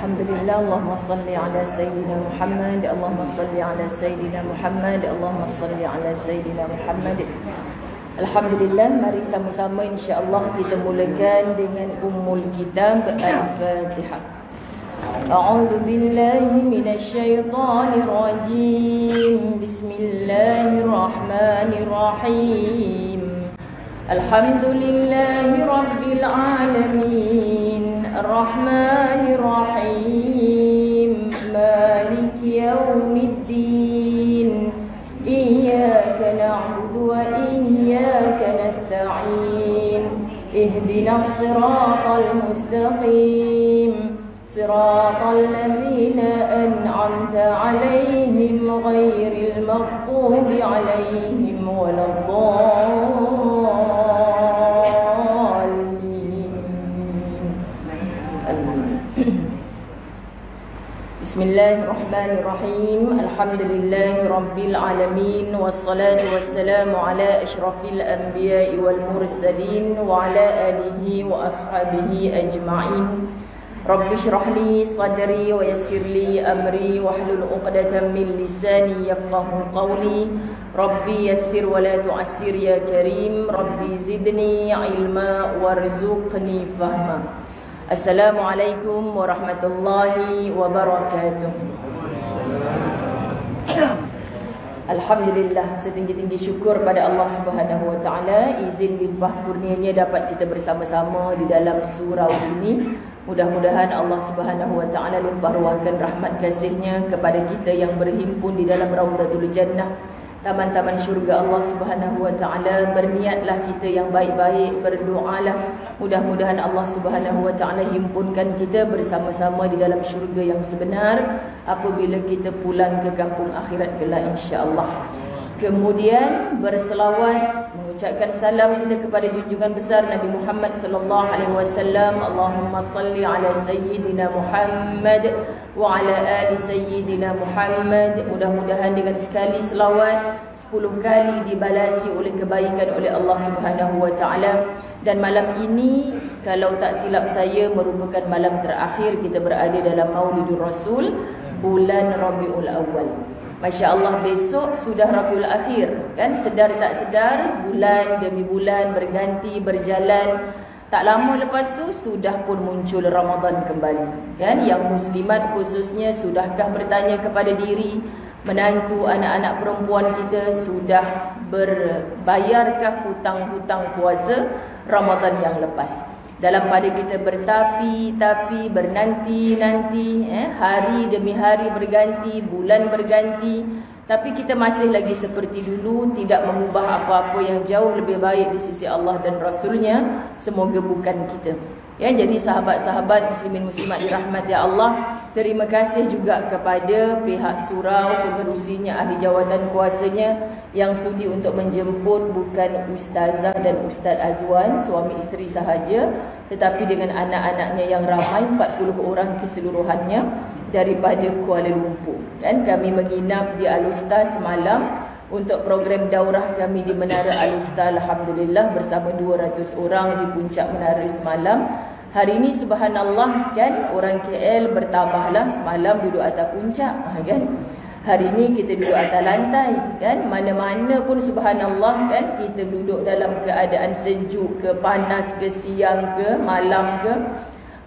Alhamdulillah, Allahumma salli ala Sayyidina Muhammad, Allahumma salli ala Sayyidina Muhammad, Allahumma salli ala Sayyidina Muhammad. Alhamdulillah, mari sama-sama insya-Allah kita mulakan dengan Ummul Kitab Al-Fatihah. A'udzu billahi minasy syaithanir rajim. Bismillahirrahmanirrahim. Alhamdulillahi rabbil alamin. Ar-Rahmanir Rahim. Maliki yaumiddin. Iyyaka na'budu wa iyyaka nasta'in. Ihdinas siratal mustaqim. Siratal ladzina an'amta 'alaihim ghairil maghdubi 'alaihim waladdallin. Amin. Bismillahirrahmanirrahim. Alhamdulillahi rabbil alamin. Wassalatu wassalamu ala asyrafil anbiya'i wal mursalin wa ala alihi wa ashabihi ajma'in. Rabbi shrah li sadri wa yassir li amri wahlul 'uqdatam min lisani yafqahu qawli. Rabbi yassir wa la tu'assir ya karim. Rabbi zidni ilma warzuqni fahma. Assalamualaikum warahmatullahi wabarakatuh. Alhamdulillah, setinggi-tinggi syukur pada Allah Subhanahu wa taala, izin limpah kurnianya dapat kita bersama-sama di dalam surau ini. Mudah-mudahan Allah Subhanahu wa taala limpah ruahkan rahmat kasih-Nya kepada kita yang berhimpun di dalam Raudhatul Jannah, taman-taman syurga Allah Subhanahu wa taala. Berniatlah kita yang baik-baik, berdoalah mudah-mudahan Allah Subhanahu wa taala himpunkan kita bersama-sama di dalam syurga yang sebenar apabila kita pulang ke kampung akhirat kelak insya-Allah. Kemudian berselawat, mengucapkan salam kita kepada junjungan besar Nabi Muhammad sallallahu alaihi wasallam. Allahumma salli ala sayyidina Muhammad wa ala ali sayyidina Muhammad. Mudah-mudahan dengan sekali selawat 10 kali dibalasi oleh kebaikan oleh Allah Subhanahu wa taala. Dan malam ini kalau tak silap saya merupakan malam terakhir kita berada dalam Maulidur Rasul bulan Rabiul Awal. Masya Allah, besok sudah Rabiul Akhir, kan? Sedar tak sedar, bulan demi bulan berganti, berjalan. Tak lama lepas tu sudah pun muncul Ramadan kembali, kan? Yang muslimat khususnya sudahkah bertanya kepada diri, menantu anak-anak perempuan kita sudah berbayarkah hutang-hutang puasa Ramadan yang lepas? Dalam pada kita bertapi-tapi, bernanti-nanti, hari demi hari berganti, bulan berganti, tapi kita masih lagi seperti dulu, tidak mengubah apa-apa yang jauh lebih baik di sisi Allah dan Rasulnya. Semoga bukan kita. Ya, jadi sahabat-sahabat muslimin muslimat dirahmati Allah, terima kasih juga kepada pihak surau, pengerusinya, ahli jawatan kuasanya yang sudi untuk menjemput bukan ustazah dan Ustaz Azwan, suami isteri sahaja, tetapi dengan anak-anaknya yang ramai, 40 orang keseluruhannya daripada Kuala Lumpur. Dan kami menginap di Alusta semalam untuk program daurah kami di Menara Alusta. Alhamdulillah bersama 200 orang di puncak menara semalam. Hari ini subhanallah, kan, orang KL bertambahlah, semalam duduk atas puncak, kan. Hari ini kita duduk atas lantai, kan. Mana-mana pun subhanallah, kan, kita duduk dalam keadaan sejuk ke, panas ke, siang ke, malam ke,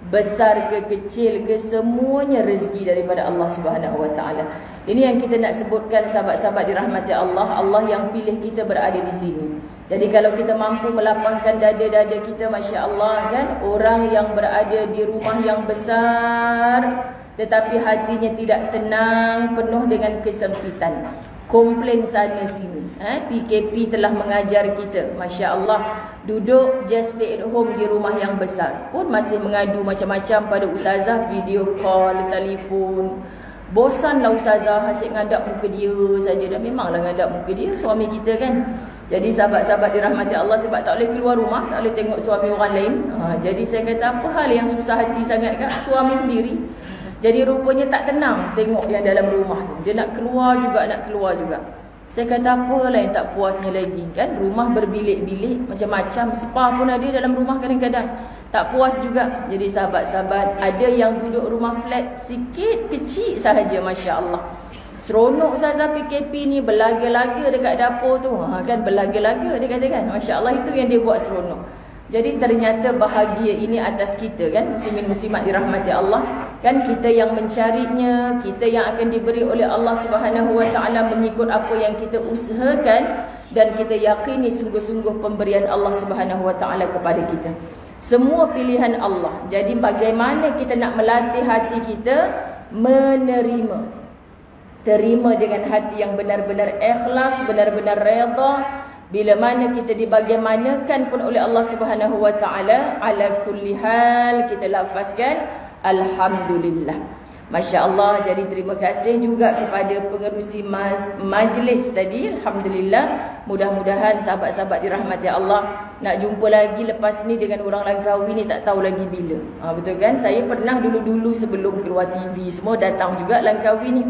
besar ke, kecil ke, semuanya rezeki daripada Allah Subhanahu wa taala. Ini yang kita nak sebutkan, sahabat-sahabat dirahmati Allah. Allah yang pilih kita berada di sini. Jadi kalau kita mampu melapangkan dada-dada kita, masya-Allah, kan, orang yang berada di rumah yang besar tetapi hatinya tidak tenang, penuh dengan kesempitan, komplain sana sini. PKP telah mengajar kita, masya-Allah, duduk just stay at home di rumah yang besar pun masih mengadu macam-macam pada ustazah, video call, telefon, Bosanlah ustazah asyik ngadap muka dia saja. Dan memanglah ngadap muka dia suami kita kan. Jadi sahabat-sahabat dirahmati Allah, sebab tak boleh keluar rumah, tak boleh tengok suami orang lain. Jadi saya kata, apa hal yang susah hati sangat kan? Suami sendiri. Jadi rupanya tak tenang tengok yang dalam rumah tu. Dia nak keluar juga. Saya kata, apalah yang tak puasnya lagi kan? Rumah berbilik-bilik, macam-macam. Spa pun ada dalam rumah kadang-kadang. Tak puas juga. Jadi sahabat-sahabat, ada yang duduk rumah flat sikit, kecil sahaja, Masya Allah. Seronok ustazah PKP ni, berlaga-laga dekat dapur tu. Kan berlaga-laga dia katakan. Masya Allah, itu yang dia buat seronok. Jadi ternyata bahagia ini atas kita kan, muslimin muslimat dirahmati Allah. Kan kita yang mencarinya, kita yang akan diberi oleh Allah Subhanahu Wa Taala mengikut apa yang kita usahakan, dan kita yakini sungguh-sungguh pemberian Allah Subhanahu Wa Taala kepada kita. Semua pilihan Allah. Jadi bagaimana kita nak melatih hati kita menerima. Terima dengan hati yang benar-benar ikhlas, benar-benar redha. Bila mana kita dibagaimanakan pun oleh Allah Subhanahu Wa Taala, ala kulli hal kita lafazkan alhamdulillah. Masya Allah. Jadi terima kasih juga kepada pengerusi majlis tadi. Alhamdulillah. Mudah-mudahan sahabat-sahabat dirahmati Allah nak jumpa lagi lepas ni dengan orang Langkawi ni tak tahu lagi bila. Betul kan? Saya pernah dulu-dulu sebelum keluar TV semua datang juga Langkawi ni.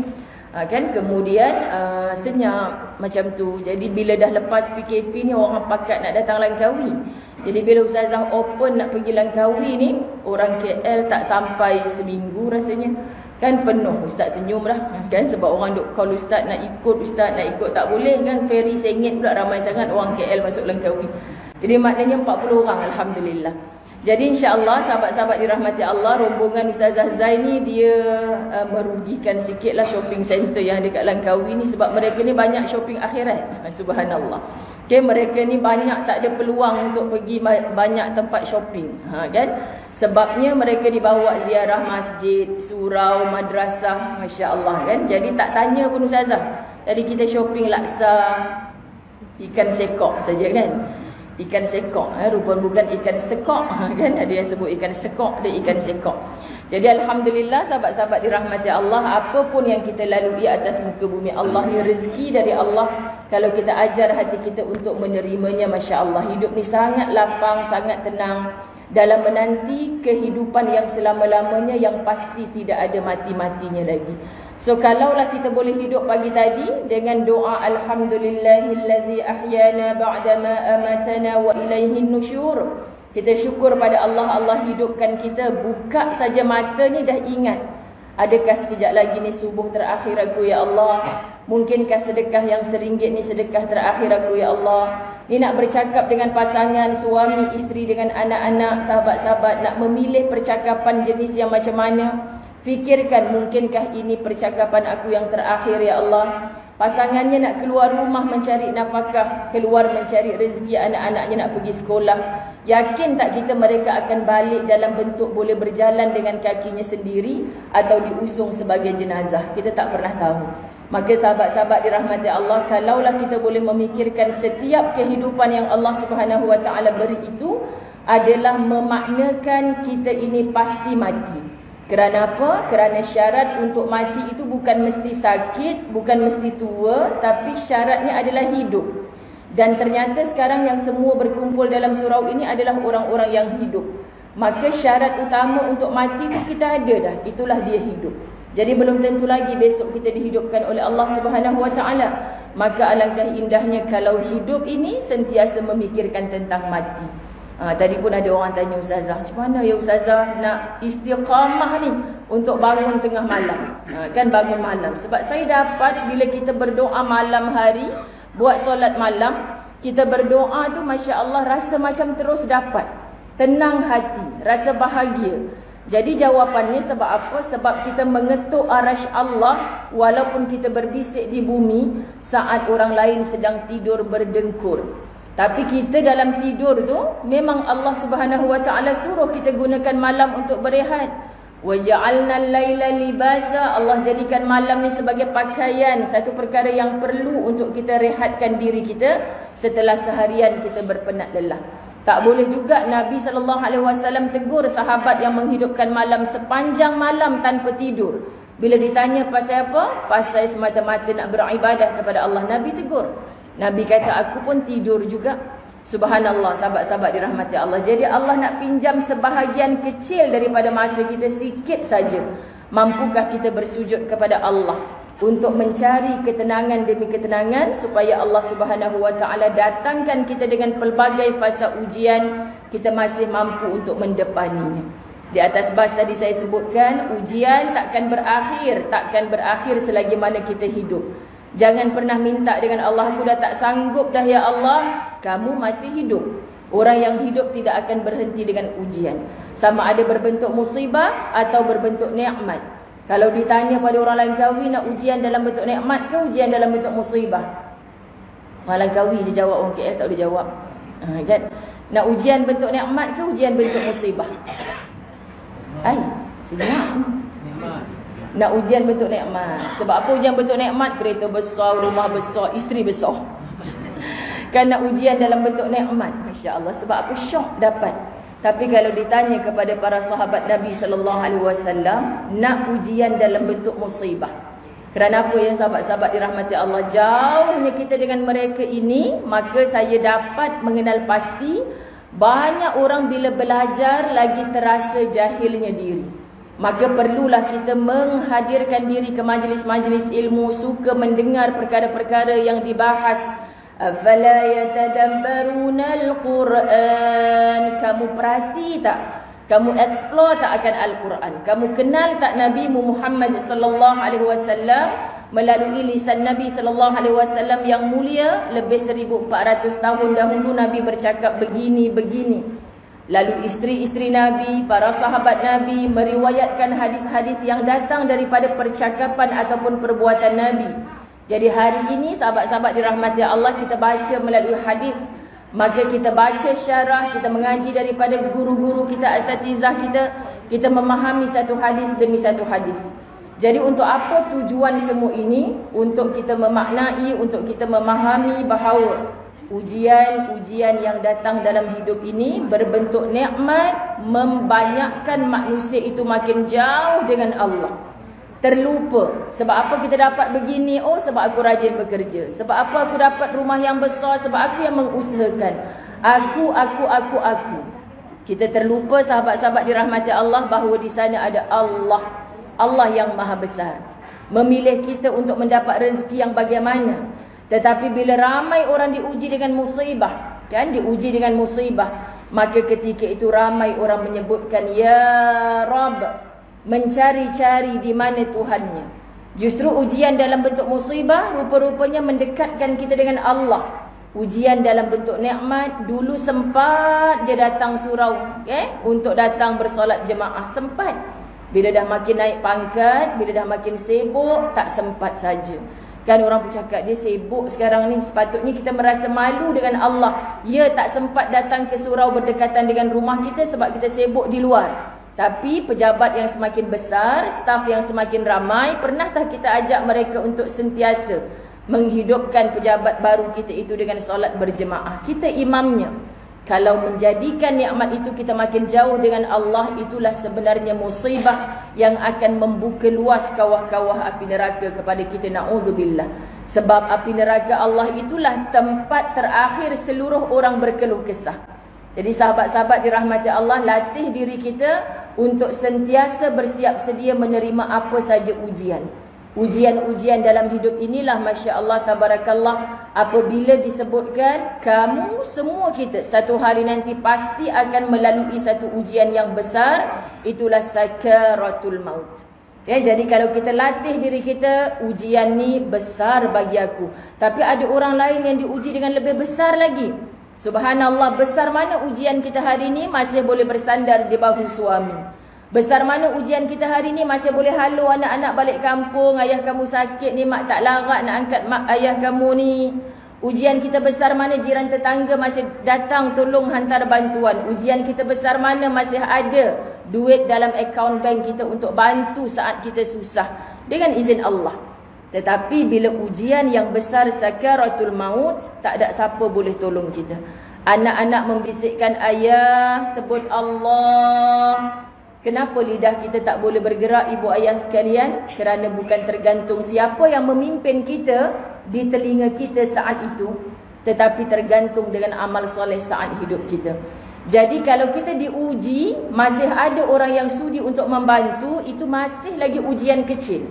Kan kemudian senyap macam tu. Jadi bila dah lepas PKP ni orang pakat nak datang Langkawi. Jadi bila ustazah open nak pergi Langkawi ni, orang KL tak sampai seminggu rasanya. Kan penuh, ustaz senyum dah. Kan sebab orang duk call ustaz nak ikut, tak boleh kan. Ferry sengit pula, ramai sangat orang KL masuk Langkawi. Jadi maknanya 40 orang, alhamdulillah. Jadi insya-Allah sahabat-sahabat dirahmati Allah, rombongan Ustazah Zai ni dia merugikan sikitlah shopping center yang dekat Langkawi ni, sebab mereka ni banyak shopping akhirat. Subhanallah. Okay, mereka ni banyak tak ada peluang untuk pergi banyak tempat shopping. Kan? Sebabnya mereka dibawa ziarah masjid, surau, madrasah, masya-Allah kan. Jadi tak tanya pun Ustazah. Jadi kita shopping laksa, ikan sekok saja kan. Ikan sekok, rupanya bukan ikan sekok kan, ada yang sebut ikan sekok, ada ikan sekok. Jadi alhamdulillah sahabat-sahabat dirahmati Allah, apapun yang kita lalui atas muka bumi Allah ni rezeki dari Allah. Kalau kita ajar hati kita untuk menerimanya, masya-Allah, hidup ni sangat lapang, sangat tenang dalam menanti kehidupan yang selama-lamanya, yang pasti tidak ada mati-matinya lagi. So kalaulah kita boleh hidup pagi tadi dengan doa alhamdulillahillazi ahyana ba'dama amatana wa ilaihin nusyur. Kita syukur pada Allah, Allah hidupkan kita. Buka saja mata ni dah ingat, adakah sekejap lagi ni subuh terakhir aku ya Allah? Mungkinkah sedekah yang RM1 ni sedekah terakhir aku ya Allah? Ni nak bercakap dengan pasangan, suami, isteri, dengan anak-anak, sahabat-sahabat, nak memilih percakapan jenis yang macam mana? Fikirkan, mungkinkah ini percakapan aku yang terakhir ya Allah? Pasangannya nak keluar rumah mencari nafkah, keluar mencari rezeki anak-anaknya nak pergi sekolah. Yakin tak kita mereka akan balik dalam bentuk boleh berjalan dengan kakinya sendiri atau diusung sebagai jenazah? Kita tak pernah tahu. Maka sahabat-sahabat dirahmati Allah, kalaulah kita boleh memikirkan setiap kehidupan yang Allah Subhanahu Wa Taala beri itu adalah memaknakan kita ini pasti mati. Kerana apa? Kerana syarat untuk mati itu bukan mesti sakit, bukan mesti tua, tapi syaratnya adalah hidup. Dan ternyata sekarang yang semua berkumpul dalam surau ini adalah orang-orang yang hidup. Maka syarat utama untuk mati itu kita ada dah, itulah dia hidup. Jadi belum tentu lagi besok kita dihidupkan oleh Allah Subhanahu Wa Taala. Maka alangkah indahnya kalau hidup ini sentiasa memikirkan tentang mati. Tadi pun ada orang tanya Ustazah, macam mana ya Ustazah nak istiqamah ni untuk bangun tengah malam? Kan bangun malam. Sebab saya dapat bila kita berdoa malam hari, buat solat malam, kita berdoa tu Masya Allah rasa macam terus dapat tenang hati, rasa bahagia. Jadi jawapannya sebab apa? Sebab kita mengetuk arasy Allah walaupun kita berbisik di bumi saat orang lain sedang tidur berdengkur. Tapi kita dalam tidur tu memang Allah Subhanahu Wa Taala suruh kita gunakan malam untuk berehat. Wa ja'alnal laila libasa. Allah jadikan malam ni sebagai pakaian, satu perkara yang perlu untuk kita rehatkan diri kita setelah seharian kita berpenat lelah. Tak boleh juga Nabi SAW tegur sahabat yang menghidupkan malam sepanjang malam tanpa tidur. Bila ditanya pasal apa? Pasal semata-mata nak beribadah kepada Allah. Nabi tegur. Nabi kata, aku pun tidur juga. Subhanallah, sahabat-sahabat dirahmati Allah. Jadi Allah nak pinjam sebahagian kecil daripada masa kita, sikit saja. Mampukah kita bersujud kepada Allah untuk mencari ketenangan demi ketenangan, supaya Allah Subhanahu wa taala datangkan kita dengan pelbagai fasa ujian, kita masih mampu untuk mendepaninya. Di atas bas tadi saya sebutkan, ujian takkan berakhir selagi mana kita hidup. Jangan pernah minta dengan Allah, aku dah tak sanggup dah ya Allah. Kamu masih hidup. Orang yang hidup tidak akan berhenti dengan ujian. Sama ada berbentuk musibah atau berbentuk nikmat. Kalau ditanya pada orang Langkawi, nak ujian dalam bentuk nikmat ke ujian dalam bentuk musibah? Orang Langkawi je jawab, orang KL tak boleh jawab. Kan? Nak ujian bentuk nikmat ke ujian bentuk musibah? Senyap. Nak ujian bentuk nikmat. Sebab apa ujian bentuk nikmat? Kereta besar, rumah besar, isteri besar. Kan nak ujian dalam bentuk nikmat. Masya Allah. Sebab apa? Syok dapat. Tapi kalau ditanya kepada para sahabat Nabi SAW, nak ujian dalam bentuk musibah. Kerana apa ya sahabat-sahabat dirahmati Allah? Jauhnya kita dengan mereka ini, maka saya dapat mengenal pasti banyak orang bila belajar lagi terasa jahilnya diri. Maka perlulah kita menghadirkan diri ke majlis-majlis ilmu, suka mendengar perkara-perkara yang dibahas. Afala yatadabbaruna al-Quran. Kamu perhati tak? Kamu explore tak akan Al-Quran? Kamu kenal tak Nabi Muhammad sallallahu alaihi wasallam melalui lisan Nabi sallallahu alaihi wasallam yang mulia? Lebih 1400 tahun dahulu Nabi bercakap begini. Lalu isteri-isteri Nabi, para sahabat Nabi meriwayatkan hadis-hadis yang datang daripada percakapan ataupun perbuatan Nabi. Jadi hari ini sahabat-sahabat dirahmati Allah, kita baca melalui hadis, maka kita baca syarah, kita mengaji daripada guru-guru kita, asatizah kita memahami satu hadis demi satu hadis. Jadi untuk apa tujuan semua ini? Untuk kita memaknai, untuk kita memahami bahawa ujian-ujian yang datang dalam hidup ini berbentuk nikmat, membanyakkan manusia itu makin jauh dengan Allah. Terlupa. Sebab apa kita dapat begini? Oh, sebab aku rajin bekerja. Sebab apa aku dapat rumah yang besar? Sebab aku yang mengusahakan. Aku. Kita terlupa sahabat-sahabat dirahmati Allah bahawa di sana ada Allah. Allah yang maha besar. Memilih kita untuk mendapat rezeki yang bagaimana. Tetapi bila ramai orang diuji dengan musibah, kan, diuji dengan musibah, maka ketika itu ramai orang menyebutkan ya Rabb, mencari-cari di mana Tuhannya. Justru ujian dalam bentuk musibah rupa-rupanya mendekatkan kita dengan Allah. Ujian dalam bentuk nikmat, dulu sempat je datang surau, untuk datang bersolat jemaah, sempat. Bila dah makin naik pangkat, bila dah makin sibuk, tak sempat saja. Kan orang pun cakap dia sibuk sekarang ni. Sepatutnya kita merasa malu dengan Allah. Ya, tak sempat datang ke surau berdekatan dengan rumah kita sebab kita sibuk di luar. Tapi pejabat yang semakin besar, staf yang semakin ramai, pernahkah kita ajak mereka untuk sentiasa menghidupkan pejabat baru kita itu dengan solat berjemaah? Kita imamnya. Kalau menjadikan nikmat itu kita makin jauh dengan Allah, itulah sebenarnya musibah yang akan membuka luas kawah-kawah api neraka kepada kita, na'udzubillah. Sebab api neraka Allah itulah tempat terakhir seluruh orang berkeluh kesah. Jadi sahabat-sahabat dirahmati Allah, latih diri kita untuk sentiasa bersiap sedia menerima apa saja ujian. Ujian-ujian dalam hidup inilah, Masya Allah, Tabarakallah, apabila disebutkan kamu semua kita satu hari nanti pasti akan melalui satu ujian yang besar, itulah sakaratul maut. Ya, jadi kalau kita latih diri kita, ujian ni besar bagi aku, tapi ada orang lain yang diuji dengan lebih besar lagi. Subhanallah, besar mana ujian kita hari ini masih boleh bersandar di bahu suami. Besar mana ujian kita hari ni masih boleh halu anak-anak balik kampung. Ayah kamu sakit ni, mak tak larat nak angkat mak ayah kamu ni. Ujian kita besar mana jiran tetangga masih datang tolong hantar bantuan. Ujian kita besar mana masih ada duit dalam akaun bank kita untuk bantu saat kita susah dengan izin Allah. Tetapi bila ujian yang besar sakaratul maut, tak ada siapa boleh tolong kita. Anak-anak membisikkan ayah, sebut Allah. Kenapa lidah kita tak boleh bergerak, ibu ayah sekalian? Kerana bukan tergantung siapa yang memimpin kita di telinga kita saat itu, tetapi tergantung dengan amal soleh saat hidup kita. Jadi kalau kita diuji, masih ada orang yang sudi untuk membantu, itu masih lagi ujian kecil.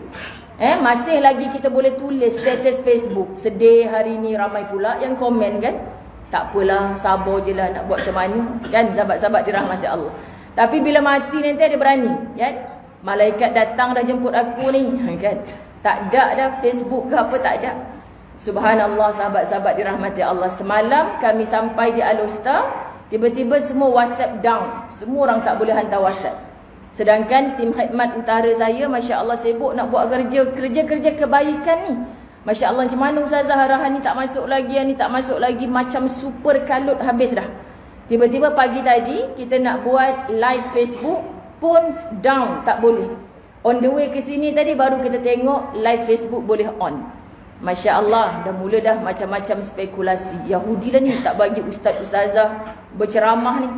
Masih lagi kita boleh tulis status Facebook, sedih hari ni, ramai pula yang komen kan. Tak apalah, sabar je lah, nak buat macam mana kan, sahabat-sahabat dirahmati Allah. Tapi bila mati nanti ada berani kan, malaikat datang dah jemput aku ni kan. Tak ada dah Facebook ke apa, tak ada. Subhanallah sahabat-sahabat dirahmati Allah. Semalam kami sampai di Al-Usta, tiba-tiba semua WhatsApp down. Semua orang tak boleh hantar WhatsApp. Sedangkan tim khidmat utara saya, Masya Allah, sibuk nak buat kerja-kerja kebaikan ni. Masya Allah, macam mana Ustazah, arahan ni tak masuk lagi, yang ni tak masuk lagi. Macam super kalut habis dah. Tiba-tiba pagi tadi kita nak buat live Facebook pun down, tak boleh. On the way ke sini tadi baru kita tengok live Facebook boleh on. Masya Allah, dah mula dah macam-macam spekulasi. Yahudi lah ni tak bagi ustaz-ustazah berceramah ni.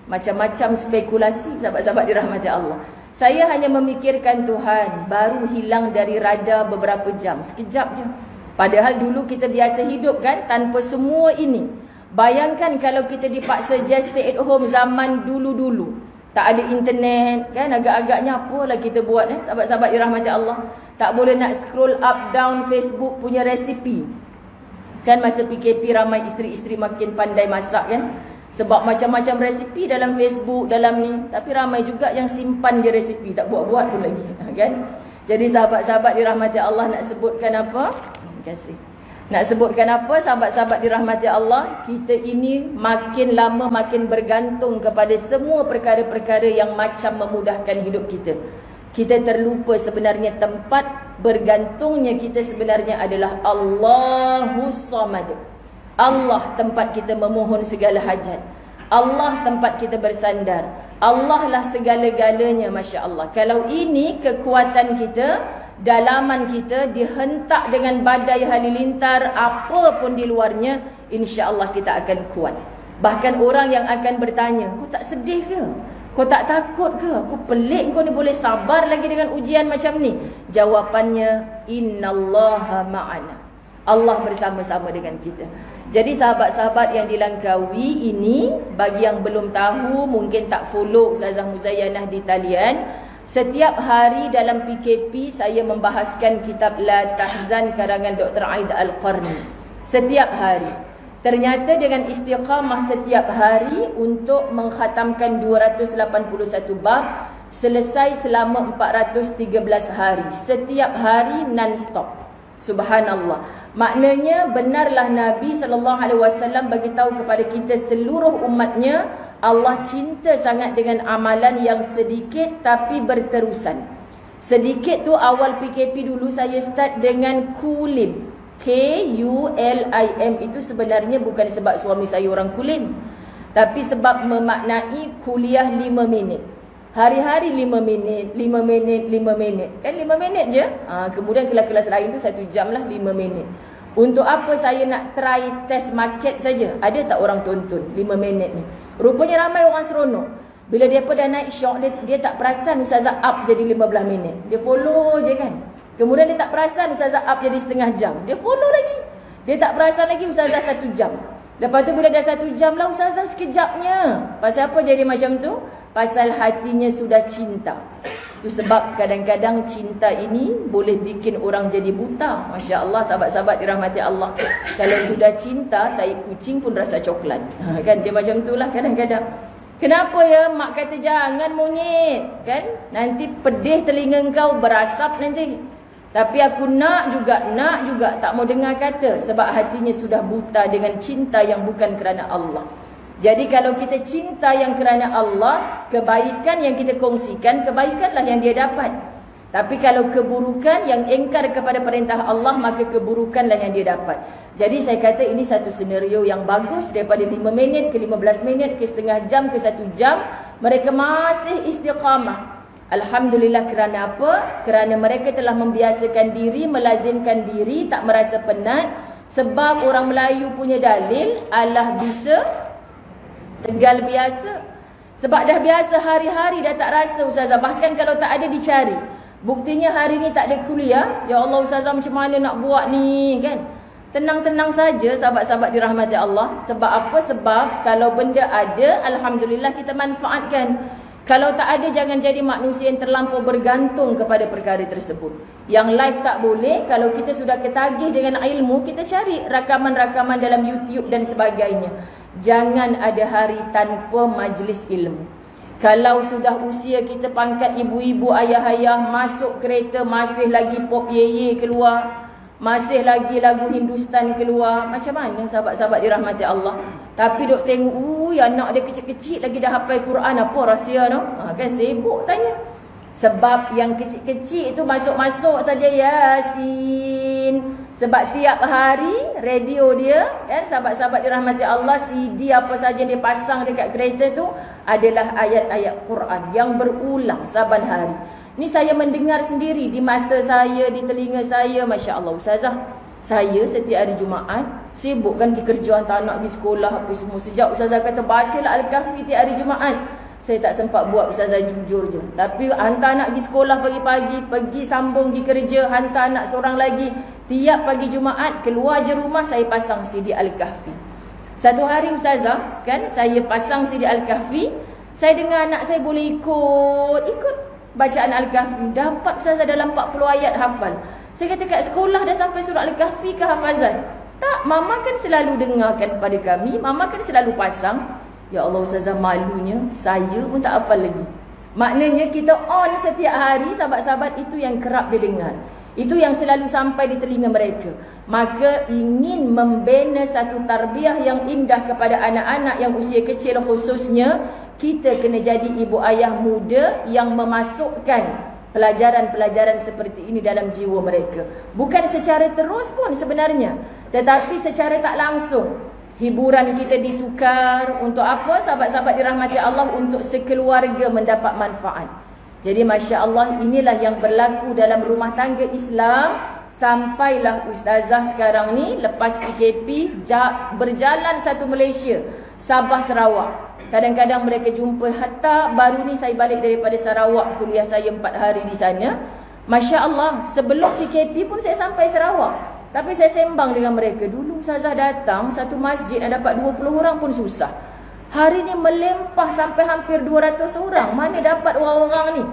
Macam-macam spekulasi, sahabat-sahabat dirahmati Allah. Saya hanya memikirkan Tuhan, baru hilang dari radar beberapa jam, sekejap je. Padahal dulu kita biasa hidup kan tanpa semua ini. Bayangkan kalau kita dipaksa just stay at home zaman dulu-dulu. Tak ada internet kan, agak-agaknya apalah kita buat sahabat-sahabat dirahmati Allah. Tak boleh nak scroll up down Facebook punya resipi. Kan masa PKP ramai isteri-isteri makin pandai masak kan. Sebab macam-macam resipi dalam Facebook, dalam ni. Tapi ramai juga yang simpan je resipi, tak buat-buat pun lagi kan. Jadi sahabat-sahabat dirahmati Allah, nak sebutkan apa? Terima kasih. Nak sebutkan apa, sahabat-sahabat dirahmati Allah? Kita ini makin lama makin bergantung kepada semua perkara-perkara yang macam memudahkan hidup kita. Kita terlupa sebenarnya tempat bergantungnya kita sebenarnya adalah Allahus Samad. Allah tempat kita memohon segala hajat. Allah tempat kita bersandar. Allah lah segala-galanya, Masya Allah. Kalau ini kekuatan kita, dalaman kita dihentak dengan badai halilintar, apa pun di luarnya, insya-Allah kita akan kuat. Bahkan orang yang akan bertanya, kau tak sedih ke? Kau tak takut ke? Aku pelik kau ni boleh sabar lagi dengan ujian macam ni. Jawapannya, innallaha ma'ana. Allah bersama-sama dengan kita. Jadi sahabat-sahabat yang dilangkaui ini, bagi yang belum tahu, mungkin tak follow Ustazah Muzayyanah di talian, setiap hari dalam PKP saya membahaskan kitab La Tahzan karangan Dr. Aida Al-Qarni. Setiap hari. Ternyata dengan istiqamah setiap hari untuk mengkhatamkan 281 bab, selesai selama 413 hari. Setiap hari non-stop. Subhanallah. Maknanya benarlah Nabi SAW bagi tahu kepada kita seluruh umatnya, Allah cinta sangat dengan amalan yang sedikit tapi berterusan. Sedikit tu awal PKP dulu saya start dengan Kulim. K-U-L-I-M, itu sebenarnya bukan sebab suami saya orang Kulim, tapi sebab memaknai kuliah 5 minit. Hari-hari 5 minit, 5 minit, 5 minit. Kan 5 minit je. Kemudian kelas-kelas lain tu 1 jam lah, 5 minit. Untuk apa saya nak try test market saja? Ada tak orang tonton 5 minit ni? Rupanya ramai orang seronok. Bila dia dah naik shock, dia tak perasan Ustazah up jadi 15 minit. Dia follow je kan. Kemudian dia tak perasan Ustazah up jadi setengah jam. Dia follow lagi. Dia tak perasan lagi Ustazah 1 jam. Lepas tu bila dah 1 jam lah Ustazah sekejapnya. Pasal apa jadi macam tu? Pasal hatinya sudah cinta. Itu sebab kadang-kadang cinta ini boleh bikin orang jadi buta. Masya Allah, sahabat-sahabat dirahmati Allah. Kalau sudah cinta, tai kucing pun rasa coklat. Kan dia macam itulah kadang-kadang. Kenapa ya mak kata jangan monyet? Kan nanti pedih telinga kau, berasap nanti. Tapi aku nak juga tak mau dengar kata. Sebab hatinya sudah buta dengan cinta yang bukan kerana Allah. Jadi kalau kita cinta yang kerana Allah, kebaikan yang kita kongsikan, kebaikanlah yang dia dapat. Tapi kalau keburukan yang engkar kepada perintah Allah, maka keburukanlah yang dia dapat. Jadi saya kata ini satu senario yang bagus. Daripada 5 minit ke 15 minit ke setengah jam ke 1 jam, mereka masih istiqamah. Alhamdulillah. Kerana apa? Kerana mereka telah membiasakan diri, melazimkan diri, tak merasa penat. Sebab orang Melayu punya dalil, Allah bisa, tegal biasa. Sebab dah biasa hari-hari dah tak rasa Ustazah. Bahkan kalau tak ada dicari. Buktinya hari ni tak ada kuliah. Ya Allah Ustazah, macam mana nak buat ni kan? Tenang-tenang saja sahabat-sahabat dirahmati Allah. Sebab apa? Sebab kalau benda ada, alhamdulillah kita manfaatkan. Kalau tak ada, jangan jadi manusia yang terlampau bergantung kepada perkara tersebut. Yang live tak boleh. Kalau kita sudah ketagih dengan ilmu, kita cari rakaman-rakaman dalam YouTube dan sebagainya. Jangan ada hari tanpa majlis ilmu. Kalau sudah usia kita pangkat ibu-ibu, ayah-ayah, masuk kereta masih lagi pop ye-ye keluar, masih lagi lagu Hindustan keluar. Macam mana sahabat-sahabat dirahmati Allah? Tapi duk tengok, anak dia kecil-kecil lagi dah hafal Quran. Apa rahsia no? Kan sibuk tanya. Sebab yang kecil-kecil itu masuk-masuk saja Yasin. Sebab tiap hari radio dia, kan, sahabat-sahabat dirahmati Allah, CD apa saja dia pasang dekat kereta tu adalah ayat-ayat Quran yang berulang saban hari. Ni saya mendengar sendiri di mata saya, di telinga saya. Masya Allah Ustazah, saya setiap hari Jumaat sibuk kan di kerja, hantar anak di sekolah apa semua. Sejak Ustazah kata bacalah Al-Kahfi tiap hari Jumaat, saya tak sempat buat Ustazah, jujur je. Tapi hantar anak di sekolah pagi-pagi, pergi sambung di kerja, hantar anak seorang lagi. Tiap pagi Jumaat keluar je rumah, saya pasang CD Al-Kahfi. Satu hari Ustazah kan, saya pasang CD Al-Kahfi, saya dengar anak saya boleh ikut bacaan Al-Kahfi. Dapat Ustazah dalam 40 ayat hafal. Saya kata kat sekolah dah sampai surah Al-Kahfi ke hafazan? Tak, mama kan selalu dengarkan pada kami, mama kan selalu pasang. Ya Allah Ustazah, malunya saya pun tak hafal lagi. Maknanya kita on setiap hari, sahabat-sahabat, itu yang kerap dia dengar. Itu yang selalu sampai di telinga mereka. Maka ingin membina satu tarbiyah yang indah kepada anak-anak yang usia kecil khususnya, kita kena jadi ibu ayah muda yang memasukkan pelajaran-pelajaran seperti ini dalam jiwa mereka. Bukan secara terus pun sebenarnya, tetapi secara tak langsung. Hiburan kita ditukar untuk apa? Sahabat-sahabat dirahmati Allah, untuk sekeluarga mendapat manfaat. Jadi Masya Allah, inilah yang berlaku dalam rumah tangga Islam. Sampailah Ustazah sekarang ni lepas PKP berjalan satu Malaysia, Sabah, Sarawak. Kadang-kadang mereka jumpa. Hatta baru ni saya balik daripada Sarawak, kuliah saya 4 hari di sana. Masya Allah, sebelum PKP pun saya sampai Sarawak. Tapi saya sembang dengan mereka. Dulu Ustazah datang satu masjid nak dapat 20 orang pun susah. Hari ni melempah sampai hampir 200 orang. Mana dapat orang-orang ni?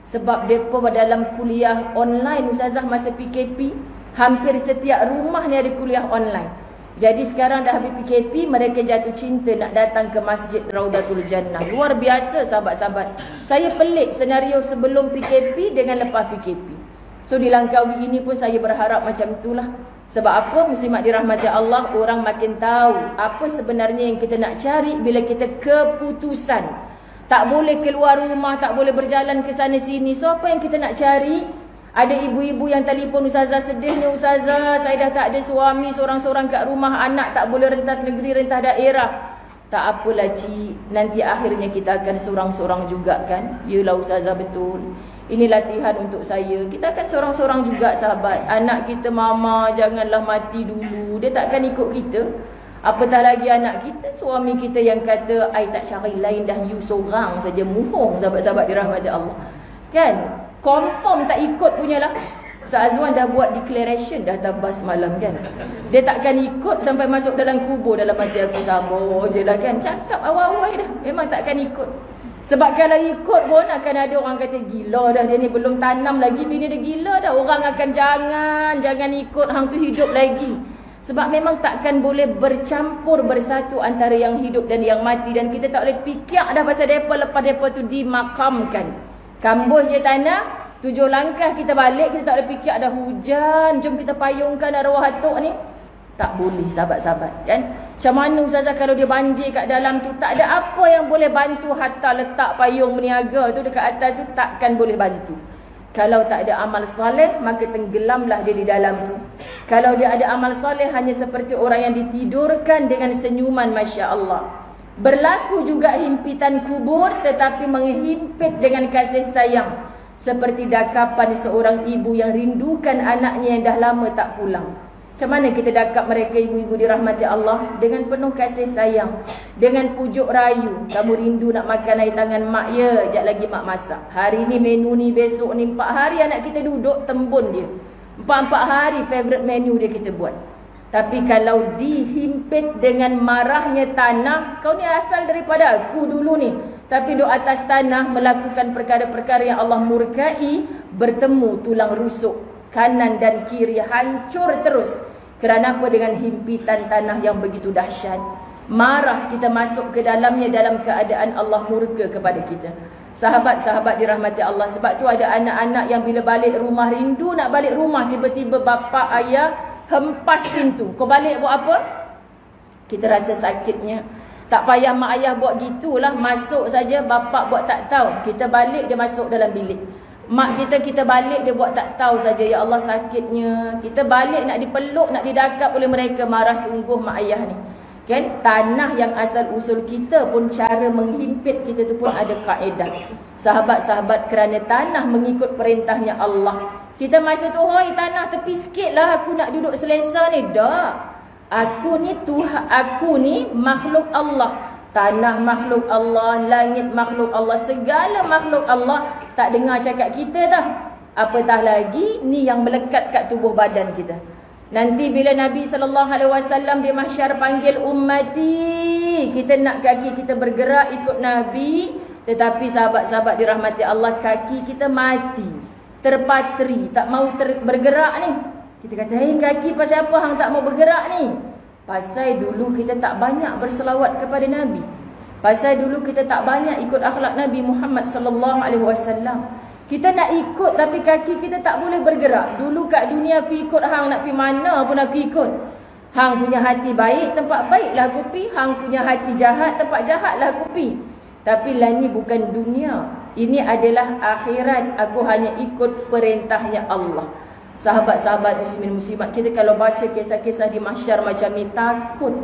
Sebab mereka dalam kuliah online Ustazah masa PKP. Hampir setiap rumah ni ada kuliah online. Jadi sekarang dah habis PKP, mereka jatuh cinta nak datang ke Masjid Raudatul Jannah. Luar biasa sahabat-sahabat. Saya pelik senario sebelum PKP dengan lepas PKP. So di Langkawi ini pun saya berharap macam itulah. Sebab apa? Muslimat dirahmati Allah, orang makin tahu apa sebenarnya yang kita nak cari bila kita keputusan. Tak boleh keluar rumah, tak boleh berjalan ke sana sini. So apa yang kita nak cari? Ada ibu-ibu yang telefon, Ustazah, sedihnya Ustazah, saya dah tak ada suami, seorang-seorang kat rumah, anak tak boleh rentas negeri, rentas daerah. Tak apalah cik, nanti akhirnya kita akan seorang-seorang juga kan. Yelah Ustazah, betul. Ini latihan untuk saya. Kita akan seorang-seorang juga sahabat. Anak kita, mama janganlah mati dulu, dia takkan ikut kita. Apatah lagi anak kita, suami kita yang kata I tak cari lain dah, you seorang saja. Muhong sahabat-sahabat dirahmati Allah. Kan? Confirm tak ikut punyalah. Ustaz Azwan dah buat declaration dah tabas malam kan. Dia takkan ikut sampai masuk dalam kubur. Dalam hati aku, sabar je lah kan. Cakap awal-awal dah, memang takkan ikut. Sebab kalau ikut pun akan ada orang kata gila dah, dia ni belum tanam lagi bini dia gila dah. Orang akan jangan ikut, hang tu hidup lagi. Sebab memang takkan boleh bercampur bersatu antara yang hidup dan yang mati. Dan kita tak boleh fikir dah pasal mereka lepas mereka tu dimakamkan. Kambuh je tanah, 7 langkah kita balik, kita tak boleh fikir ada hujan, jom kita payungkan arwah atuk ni. Tak boleh sahabat-sahabat kan. Macam mana Ustazah kalau dia banjir kat dalam tu, tak ada apa yang boleh bantu, hatta letak payung berniaga tu dekat atas tu takkan boleh bantu. Kalau tak ada amal soleh, maka tenggelamlah dia di dalam tu. Kalau dia ada amal soleh, hanya seperti orang yang ditidurkan dengan senyuman, Masya Allah. Berlaku juga himpitan kubur, tetapi menghimpit dengan kasih sayang. Seperti dakapan seorang ibu yang rindukan anaknya yang dah lama tak pulang. Macam mana kita dakap mereka ibu-ibu dirahmati Allah? Dengan penuh kasih sayang, dengan pujuk rayu. Kamu rindu nak makan air tangan mak ya? Sekejap lagi mak masak. Hari ni menu ni, besok ni 4 hari anak kita duduk tembun dia. 4 hari favourite menu dia kita buat. Tapi kalau dihimpit dengan marahnya tanah, kau ni asal daripada aku dulu ni. Tapi duduk atas tanah melakukan perkara-perkara yang Allah murkai, bertemu tulang rusuk kanan dan kiri, hancur terus. Kerana apa? Dengan himpitan tanah yang begitu dahsyat. Marah kita masuk ke dalamnya dalam keadaan Allah murka kepada kita. Sahabat-sahabat dirahmati Allah. Sebab tu ada anak-anak yang bila balik rumah, rindu nak balik rumah, tiba-tiba bapa ayah hempas pintu. Kau balik buat apa? Kita rasa sakitnya. Tak payah mak ayah buat gitulah, masuk saja, bapa buat tak tahu. Kita balik, dia masuk dalam bilik. Mak kita balik, dia buat tak tahu saja. Ya Allah, sakitnya. Kita balik nak dipeluk, nak didakap oleh mereka. Marah sungguh mak ayah ni. Kan? Tanah yang asal usul kita pun, cara menghimpit kita tu pun ada kaedah. Sahabat-sahabat, kerana tanah mengikut perintahnya Allah, kita masa tu, hoi tanah tepi sikit lah, aku nak duduk selesa ni. Dah. Aku ni Tuhan, aku ni makhluk Allah. Tanah makhluk Allah, langit makhluk Allah, segala makhluk Allah. Tak dengar cakap kita dah. Apatah lagi ni yang melekat kat tubuh badan kita. Nanti bila Nabi SAW di mahsyar panggil ummati, kita nak kaki kita bergerak ikut Nabi. Tetapi sahabat-sahabat dirahmati Allah, kaki kita mati, terpatri, tak mau bergerak ni. Kita kata, hei kaki, pasal apa hang tak mau bergerak ni? Pasal dulu kita tak banyak berselawat kepada Nabi. Pasal dulu kita tak banyak ikut akhlak Nabi Muhammad SAW. Kita nak ikut tapi kaki kita tak boleh bergerak. Dulu kat dunia aku ikut hang, nak pergi mana pun aku ikut. Hang punya hati baik, tempat baiklah aku pergi. Hang punya hati jahat, tempat jahatlah aku pergi. Tapi lah ni bukan dunia. Ini adalah akhirat. Aku hanya ikut perintahnya Allah. Sahabat-sahabat muslimin muslimat, kita kalau baca kisah-kisah di mahsyar macam ni, takut,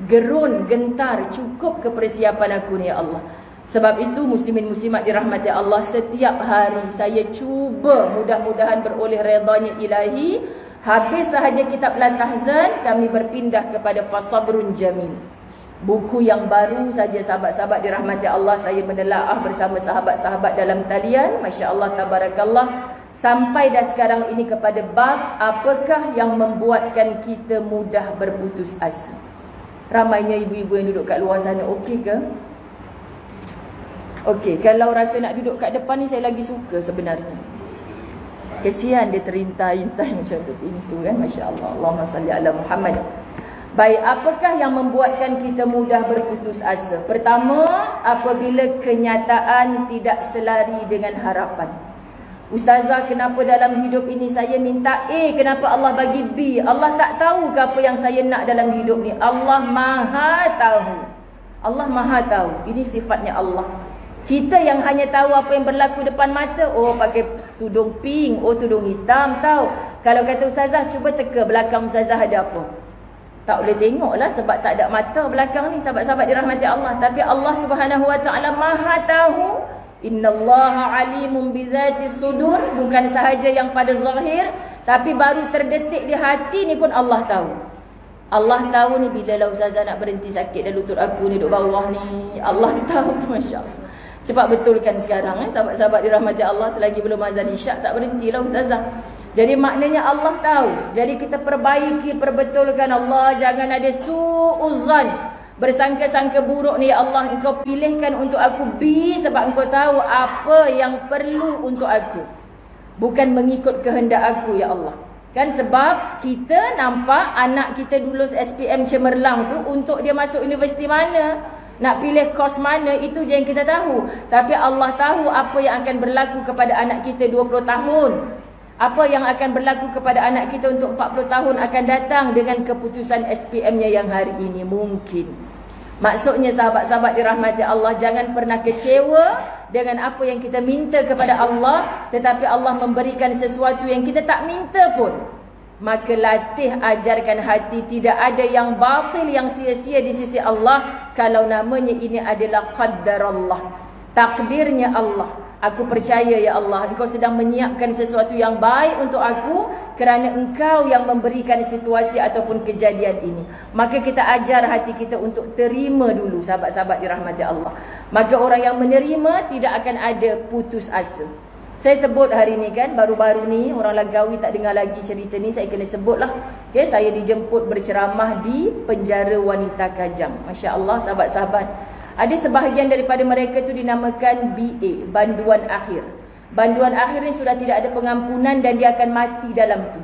gerun, gentar. Cukup kepersiapan aku ni ya Allah. Sebab itu muslimin muslimat dirahmati Allah, setiap hari saya cuba mudah-mudahan beroleh redanya ilahi. Habis sahaja kitab Al-Tahzan, kami berpindah kepada Fasabrun Jamil. Buku yang baru saja sahabat-sahabat dirahmati Allah, saya menelaah bersama sahabat-sahabat dalam talian. Masya Allah, tabarakallah. Sampai dah sekarang ini kepada bab apakah yang membuatkan kita mudah berputus asa. Ramainya ibu-ibu yang duduk kat luar sana, okey ke? Okey, kalau rasa nak duduk kat depan ni saya lagi suka sebenarnya. Kesian dia terintai-intai macam tu pintu kan, masya-Allah. Allahumma salli ala Muhammad. Baik, apakah yang membuatkan kita mudah berputus asa? Pertama, apabila kenyataan tidak selari dengan harapan. Ustazah, kenapa dalam hidup ini saya minta A, kenapa Allah bagi B? Allah tak tahu ke apa yang saya nak dalam hidup ni? Allah Maha tahu. Allah Maha tahu. Ini sifatnya Allah. Kita yang hanya tahu apa yang berlaku depan mata. Oh, pakai tudung pink, oh tudung hitam, tahu. Kalau kata Ustazah, cuba teka belakang Ustazah ada apa? Tak boleh tengok lah sebab tak ada mata belakang ni, sahabat-sahabat dirahmati Allah. Tapi Allah Subhanahu Wa Taala Maha tahu. Innallaha alimun bizati sudur. Bukan sahaja yang pada zahir, tapi baru terdetik di hati ni pun Allah tahu. Allah tahu ni bila lah Ustazah nak berhenti sakit dan lutut aku ni duduk bawah ni. Allah tahu, Masya Allah. Cepat betulkan sekarang sahabat-sahabat dirahmati Allah, selagi belum azan isyak tak berhentilah Ustazah. Jadi maknanya Allah tahu. Jadi kita perbaiki, perbetulkan. Allah, jangan ada su'uzan, bersangka-sangka buruk ni. Ya Allah, Engkau pilihkan untuk aku B sebab Engkau tahu apa yang perlu untuk aku, bukan mengikut kehendak aku ya Allah. Kan sebab kita nampak anak kita lulus SPM cemerlang tu, untuk dia masuk universiti mana, nak pilih kos mana, itu je yang kita tahu. Tapi Allah tahu apa yang akan berlaku kepada anak kita 20 tahun. Apa yang akan berlaku kepada anak kita untuk 40 tahun akan datang dengan keputusan SPM-nya yang hari ini mungkin. Maksudnya sahabat-sahabat dirahmati Allah, jangan pernah kecewa dengan apa yang kita minta kepada Allah, tetapi Allah memberikan sesuatu yang kita tak minta pun. Maka latih, ajarkan hati, tidak ada yang batil, yang sia-sia di sisi Allah, kalau namanya ini adalah qaddarallah, takdirnya Allah. Aku percaya ya Allah, Engkau sedang menyiapkan sesuatu yang baik untuk aku kerana Engkau yang memberikan situasi ataupun kejadian ini. Maka kita ajar hati kita untuk terima dulu, sahabat-sahabat dirahmati Allah. Maka orang yang menerima tidak akan ada putus asa. Saya sebut hari ni kan, baru-baru ni orang Langkawi tak dengar lagi cerita ni, saya kena sebut lah. Okay, saya dijemput berceramah di penjara wanita Kajang. Masya Allah, sahabat-sahabat. Ada sebahagian daripada mereka tu dinamakan BA, banduan akhir. Banduan akhir ni sudah tidak ada pengampunan dan dia akan mati dalam tu.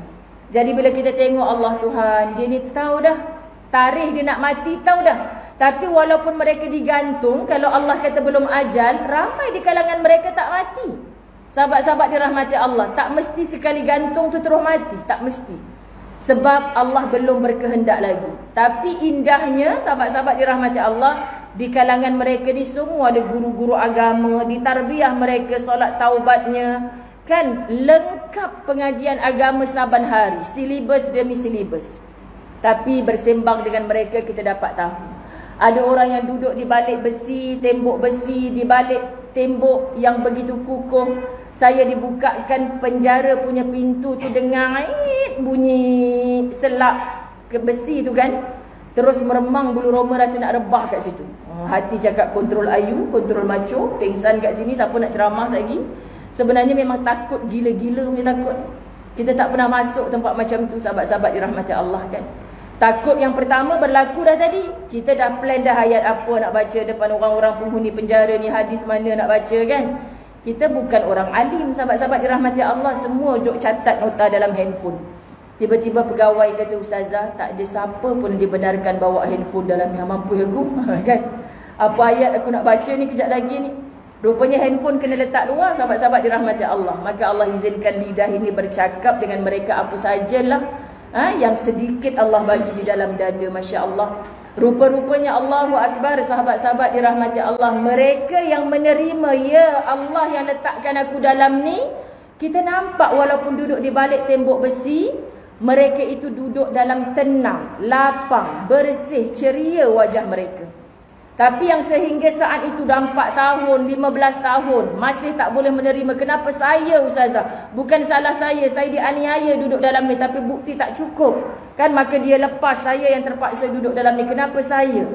Jadi bila kita tengok Allah Tuhan, dia ni tahu dah tarikh dia nak mati, tahu dah. Tapi walaupun mereka digantung, kalau Allah kata belum ajal, ramai di kalangan mereka tak mati. Sahabat-sahabat dirahmati Allah, tak mesti sekali gantung tu terus mati, tak mesti. Sebab Allah belum berkehendak lagi. Tapi indahnya sahabat-sahabat dirahmati Allah, di kalangan mereka ni semua ada guru-guru agama, di tarbiyah mereka solat taubatnya, kan lengkap pengajian agama saban hari, silibus demi silibus. Tapi bersembang dengan mereka kita dapat tahu, ada orang yang duduk di balik besi, tembok besi, di balik tembok yang begitu kukuh. Saya dibukakan penjara punya pintu tu dengar bunyi selak ke besi tu kan. Terus meremang bulu roma, rasa nak rebah kat situ. Hati cakap kontrol ayu, kontrol macho, pengsan kat sini, siapa nak ceramah lagi. Sebenarnya memang takut gila-gila punya takut. Kita tak pernah masuk tempat macam tu, sahabat-sahabat dirahmati Allah kan. Takut yang pertama berlaku dah tadi. Kita dah plan dah ayat apa nak baca depan orang-orang penghuni penjara ni, hadis mana nak baca kan. Kita bukan orang alim, sahabat-sahabat dirahmati Allah, semua duk catat nota dalam handphone. Tiba-tiba pegawai kata, Ustazah, tak ada siapa pun dibenarkan bawa handphone dalam ni. Mampu aku kan. Apa ayat aku nak baca ni kejap lagi ni. Rupanya handphone kena letak luar, sahabat-sahabat dirahmati Allah. Maka Allah izinkan lidah ini bercakap dengan mereka apa sajalah yang sedikit Allah bagi di dalam dada. Masya Allah. Rupa-rupanya Allahu Akbar, sahabat-sahabat dirahmati Allah, mereka yang menerima, ya Allah yang letakkan aku dalam ni. Kita nampak walaupun duduk di balik tembok besi, mereka itu duduk dalam tenang, lapang, bersih, ceria wajah mereka. Tapi yang sehingga saat itu dah 4 tahun, 15 tahun masih tak boleh menerima. Kenapa saya, Ustazah? Bukan salah saya dianiaya duduk dalam ni, tapi bukti tak cukup kan, maka dia lepas, saya yang terpaksa duduk dalam ni. Kenapa saya?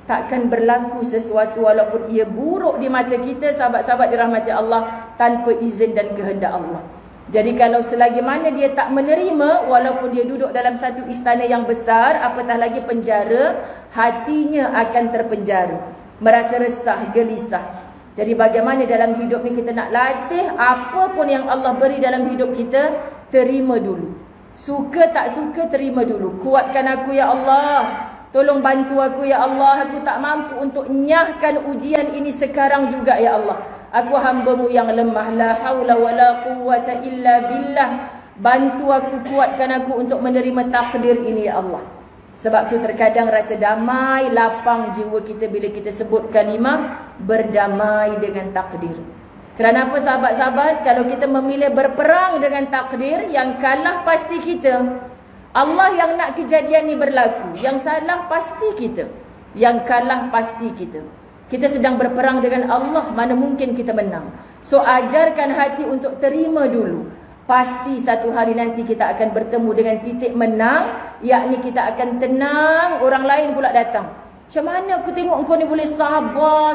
Takkan berlaku sesuatu walaupun ia buruk di mata kita, sahabat-sahabat dirahmati Allah, tanpa izin dan kehendak Allah. Jadi kalau selagi mana dia tak menerima, walaupun dia duduk dalam satu istana yang besar, apatah lagi penjara, hatinya akan terpenjara, merasa resah, gelisah. Jadi bagaimana dalam hidup ni kita nak latih, apa pun yang Allah beri dalam hidup kita, terima dulu. Suka tak suka, terima dulu. Kuatkan aku ya Allah, tolong bantu aku ya Allah. Aku tak mampu untuk nyahkan ujian ini sekarang juga ya Allah. Aku hamba-Mu yang lemah, la haula wala quwwata illa billah. Bantu aku, kuatkan aku untuk menerima takdir ini ya Allah. Sebab tu terkadang rasa damai, lapang jiwa kita bila kita sebut kalimah berdamai dengan takdir. Kerana apa sahabat-sahabat? Kalau kita memilih berperang dengan takdir, yang kalah pasti kita. Allah yang nak kejadian ni berlaku, yang salah pasti kita, yang kalah pasti kita. Kita sedang berperang dengan Allah, mana mungkin kita menang. So ajarkan hati untuk terima dulu. Pasti satu hari nanti kita akan bertemu dengan titik menang, yakni kita akan tenang, orang lain pula datang. Macam mana aku tengok engkau ni boleh sabar.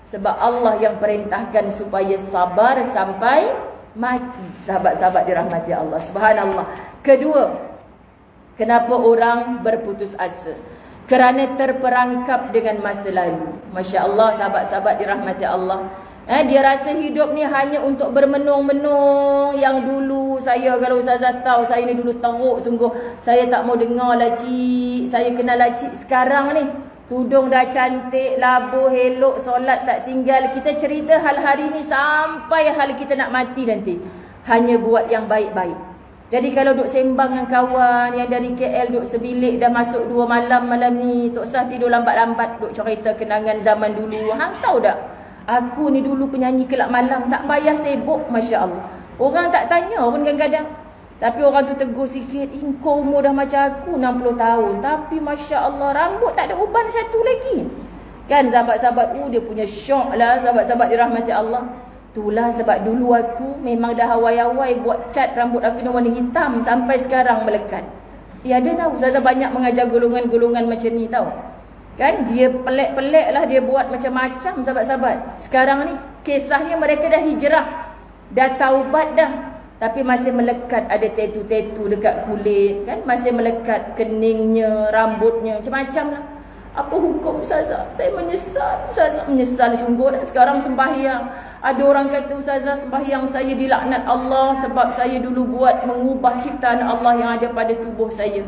Sebab Allah yang perintahkan supaya sabar sampai mati. Sahabat-sahabat dirahmati Allah. Subhanallah. Kedua, kenapa orang berputus asa? Kerana terperangkap dengan masa lalu. Masya Allah, sahabat-sahabat dirahmati Allah. Dia rasa hidup ni hanya untuk bermenung-menung. Yang dulu saya, kalau Ustazah tahu, saya ni dulu teruk sungguh. Saya tak mau dengar lah cik, saya kenal lah cik. Sekarang ni tudung dah cantik, labuh, elok, solat tak tinggal. Kita cerita hal hari ni sampai hal kita nak mati nanti. Hanya buat yang baik-baik. Jadi kalau duk sembang dengan kawan yang dari KL, duk sebilik dah masuk 2 malam ni, Tok Sah tidur lambat-lambat, duk cerita kenangan zaman dulu. Hang tahu tak? Aku ni dulu penyanyi kelab malam, tak payah sibuk, Masya Allah. Orang tak tanya pun kadang-kadang. Tapi orang tu tegur sikit, kau umur dah macam aku 60 tahun. Tapi Masya Allah, rambut tak ada uban satu lagi. Kan sahabat-sahabat, dia punya syok lah sahabat-sahabat dirahmati Allah. Itulah sebab dulu aku memang dah hawai-hawai buat cat rambut aku ni warna hitam sampai sekarang melekat. Ya, ada tahu Ustazah banyak mengajar golongan-golongan macam ni tahu. Kan dia pelik-pelik lah, dia buat macam-macam sahabat-sahabat. Sekarang ni kisahnya mereka dah hijrah, dah taubat dah, tapi masih melekat, ada tetu-tetu dekat kulit kan, masih melekat keningnya, rambutnya, macam-macam lah. Apa hukum Ustazah? Saya menyesal Ustazah, menyesal sungguh. Dan sekarang sembahyang, ada orang kata Ustazah sembahyang saya dilaknat Allah sebab saya dulu buat mengubah ciptaan Allah yang ada pada tubuh saya.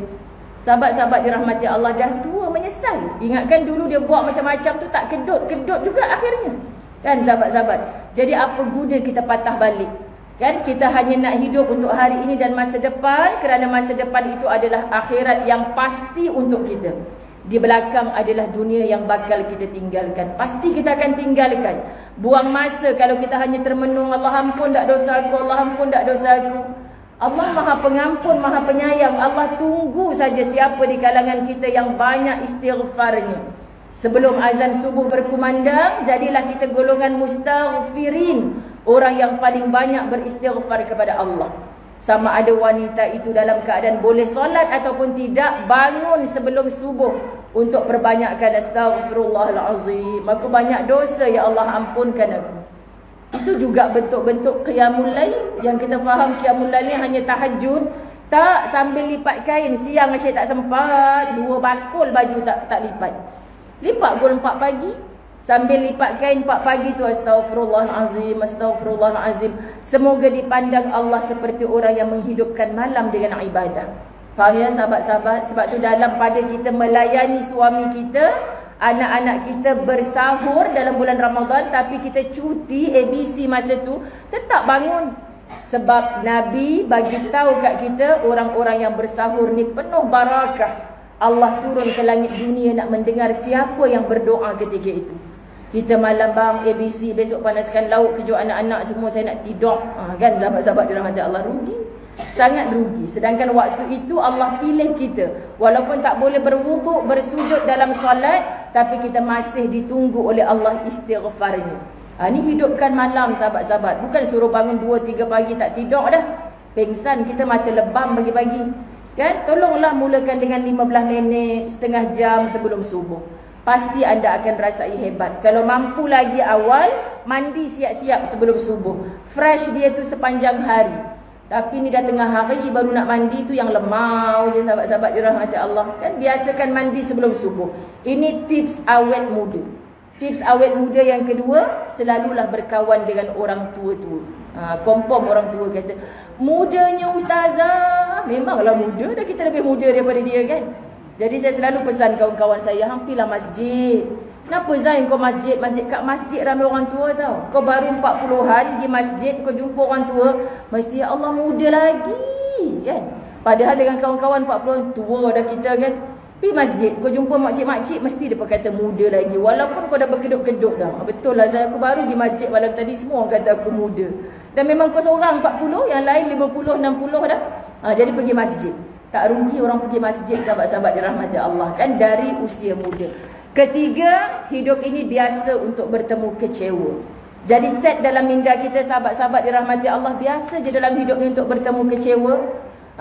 Sahabat-sahabat dirahmati Allah, dah tua menyesal. Ingatkan dulu dia buat macam-macam tu tak kedut juga akhirnya. Kan sahabat-sahabat. Jadi apa guna kita patah balik? Kan kita hanya nak hidup untuk hari ini dan masa depan, kerana masa depan itu adalah akhirat yang pasti untuk kita. Di belakang adalah dunia yang bakal kita tinggalkan. Pasti kita akan tinggalkan. Buang masa kalau kita hanya termenung, Allah ampun tak dosa aku, Allah ampun tak dosa aku. Allah Maha Pengampun, Maha Penyayang. Allah tunggu saja siapa di kalangan kita yang banyak istighfarnya. Sebelum azan subuh berkumandang, jadilah kita golongan mustaghfirin, orang yang paling banyak beristighfar kepada Allah. Sama ada wanita itu dalam keadaan boleh solat ataupun tidak, bangun sebelum subuh untuk perbanyakkan astaghfirullahalazim. Aku banyak dosa, ya Allah ampunkan aku. Itu juga bentuk-bentuk qiyamul lail. Yang kita faham qiyamul lail ni hanya tahajud, tak sambil lipat kain. Siang saya tak sempat, 2 bakul baju tak lipat. Lipat pukul 4 pagi. Sambil lipat kain 4 pagi tu astaghfirullahalazim, astaghfirullahalazim. Semoga dipandang Allah seperti orang yang menghidupkan malam dengan ibadah. Faham ya sahabat-sahabat? Sebab tu dalam pada kita melayani suami kita, anak-anak kita bersahur dalam bulan Ramadan, tapi kita cuti ABC masa tu, tetap bangun. Sebab Nabi bagi tahu kat kita, orang-orang yang bersahur ni penuh barakah. Allah turun ke langit dunia nak mendengar siapa yang berdoa ketika itu. Kita malam bang ABC, besok panaskan lauk, kejut anak-anak semua, saya nak tidur. Kan sahabat-sahabat dirahmati Allah, rugi. Sangat rugi. Sedangkan waktu itu Allah pilih kita. Walaupun tak boleh berwuduk, bersujud dalam solat, tapi kita masih ditunggu oleh Allah istighfarnya. Ini hidupkan malam sahabat-sahabat. Bukan suruh bangun 2-3 pagi tak tidur dah. Pengsan, kita mata lebam pagi-pagi. Kan? Tolonglah mulakan dengan 15 minit, setengah jam sebelum subuh. Pasti anda akan rasai hebat. Kalau mampu lagi awal, mandi siap-siap sebelum subuh. Fresh dia tu sepanjang hari. Tapi ni dah tengah hari baru nak mandi tu yang lemau je sahabat-sahabat dirahmati Allah. Kan biasakan mandi sebelum subuh. Ini tips awet muda. Tips awet muda yang kedua, selalulah berkawan dengan orang tua-tua. Kompom orang tua kata, mudanya ustazah. Memanglah muda, dah kita lebih muda daripada dia kan. Jadi saya selalu pesan kawan-kawan saya, hampilah masjid. Kenapa Zain kau masjid? Kat masjid ramai orang tua tau. Kau baru 40-an pergi masjid, kau jumpa orang tua, mesti ya Allah muda lagi kan. Padahal dengan kawan-kawan 40-an tua dah kita kan. Pergi masjid, kau jumpa makcik-makcik, mesti dia kata muda lagi. Walaupun kau dah berkedut-kedut dah. Betul lah Zain, aku baru pergi masjid malam tadi, semua orang kata aku muda. Dan memang kau seorang 40, yang lain 50, 60 dah. Jadi pergi masjid. Tak rugi orang pergi masjid sahabat-sahabat dirahmati Allah kan, dari usia muda. Ketiga, hidup ini biasa untuk bertemu kecewa. Jadi set dalam minda kita sahabat-sahabat dirahmati Allah, biasa je dalam hidup ni untuk bertemu kecewa.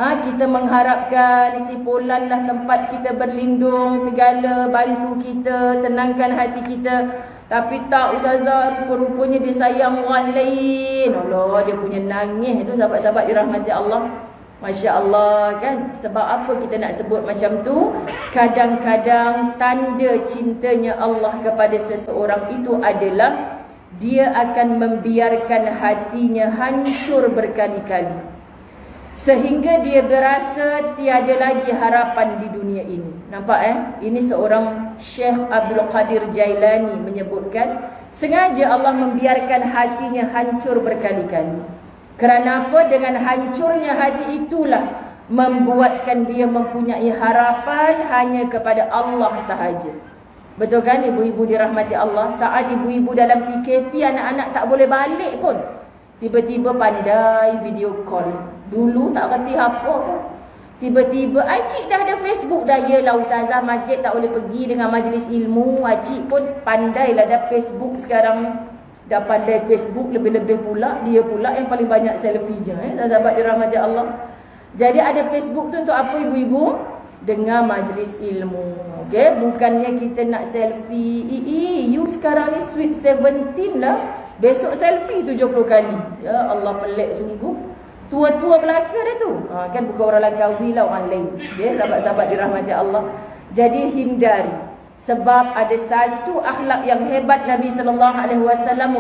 Kita mengharapkan si Fulan lah tempat kita berlindung, segala bantu kita, tenangkan hati kita. Tapi tak ustazah, rupanya dia sayang orang lain. Allah, dia punya nangis itu sahabat-sahabat dirahmati Allah. Masya Allah kan. Sebab apa kita nak sebut macam tu? Kadang-kadang tanda cintanya Allah kepada seseorang itu adalah dia akan membiarkan hatinya hancur berkali-kali, sehingga dia berasa tiada lagi harapan di dunia ini. Nampak Ini seorang Syekh Abdul Qadir Jailani menyebutkan, sengaja Allah membiarkan hatinya hancur berkali-kali. Kerana apa? Dengan hancurnya hati itulah membuatkan dia mempunyai harapan hanya kepada Allah sahaja. Betul kan ibu-ibu dirahmati Allah? Saat ibu-ibu dalam PKP, anak-anak tak boleh balik pun, tiba-tiba pandai video call. Dulu tak reti apa pun. Tiba-tiba acik dah ada Facebook dah. Yelah ustazah, masjid tak boleh pergi dengan majlis ilmu. Acik pun pandailah dah Facebook sekarang ni. Dah pandai Facebook lebih-lebih pula. Dia pula yang paling banyak selfie je. Sahabat dirahmati Allah. Jadi ada Facebook tu untuk apa ibu-ibu? Dengar majlis ilmu. Okay? Bukannya kita nak selfie. You sekarang ni sweet 17 lah. Besok selfie 70 kali. Ya Allah, pelik sungguh. Tua-tua belaka dah tu. Kan bukan orang Langkawi lah, orang lain. Okay? Sahabat-sahabat dirahmati Allah. Jadi hindari. Sebab ada satu akhlak yang hebat Nabi SAW,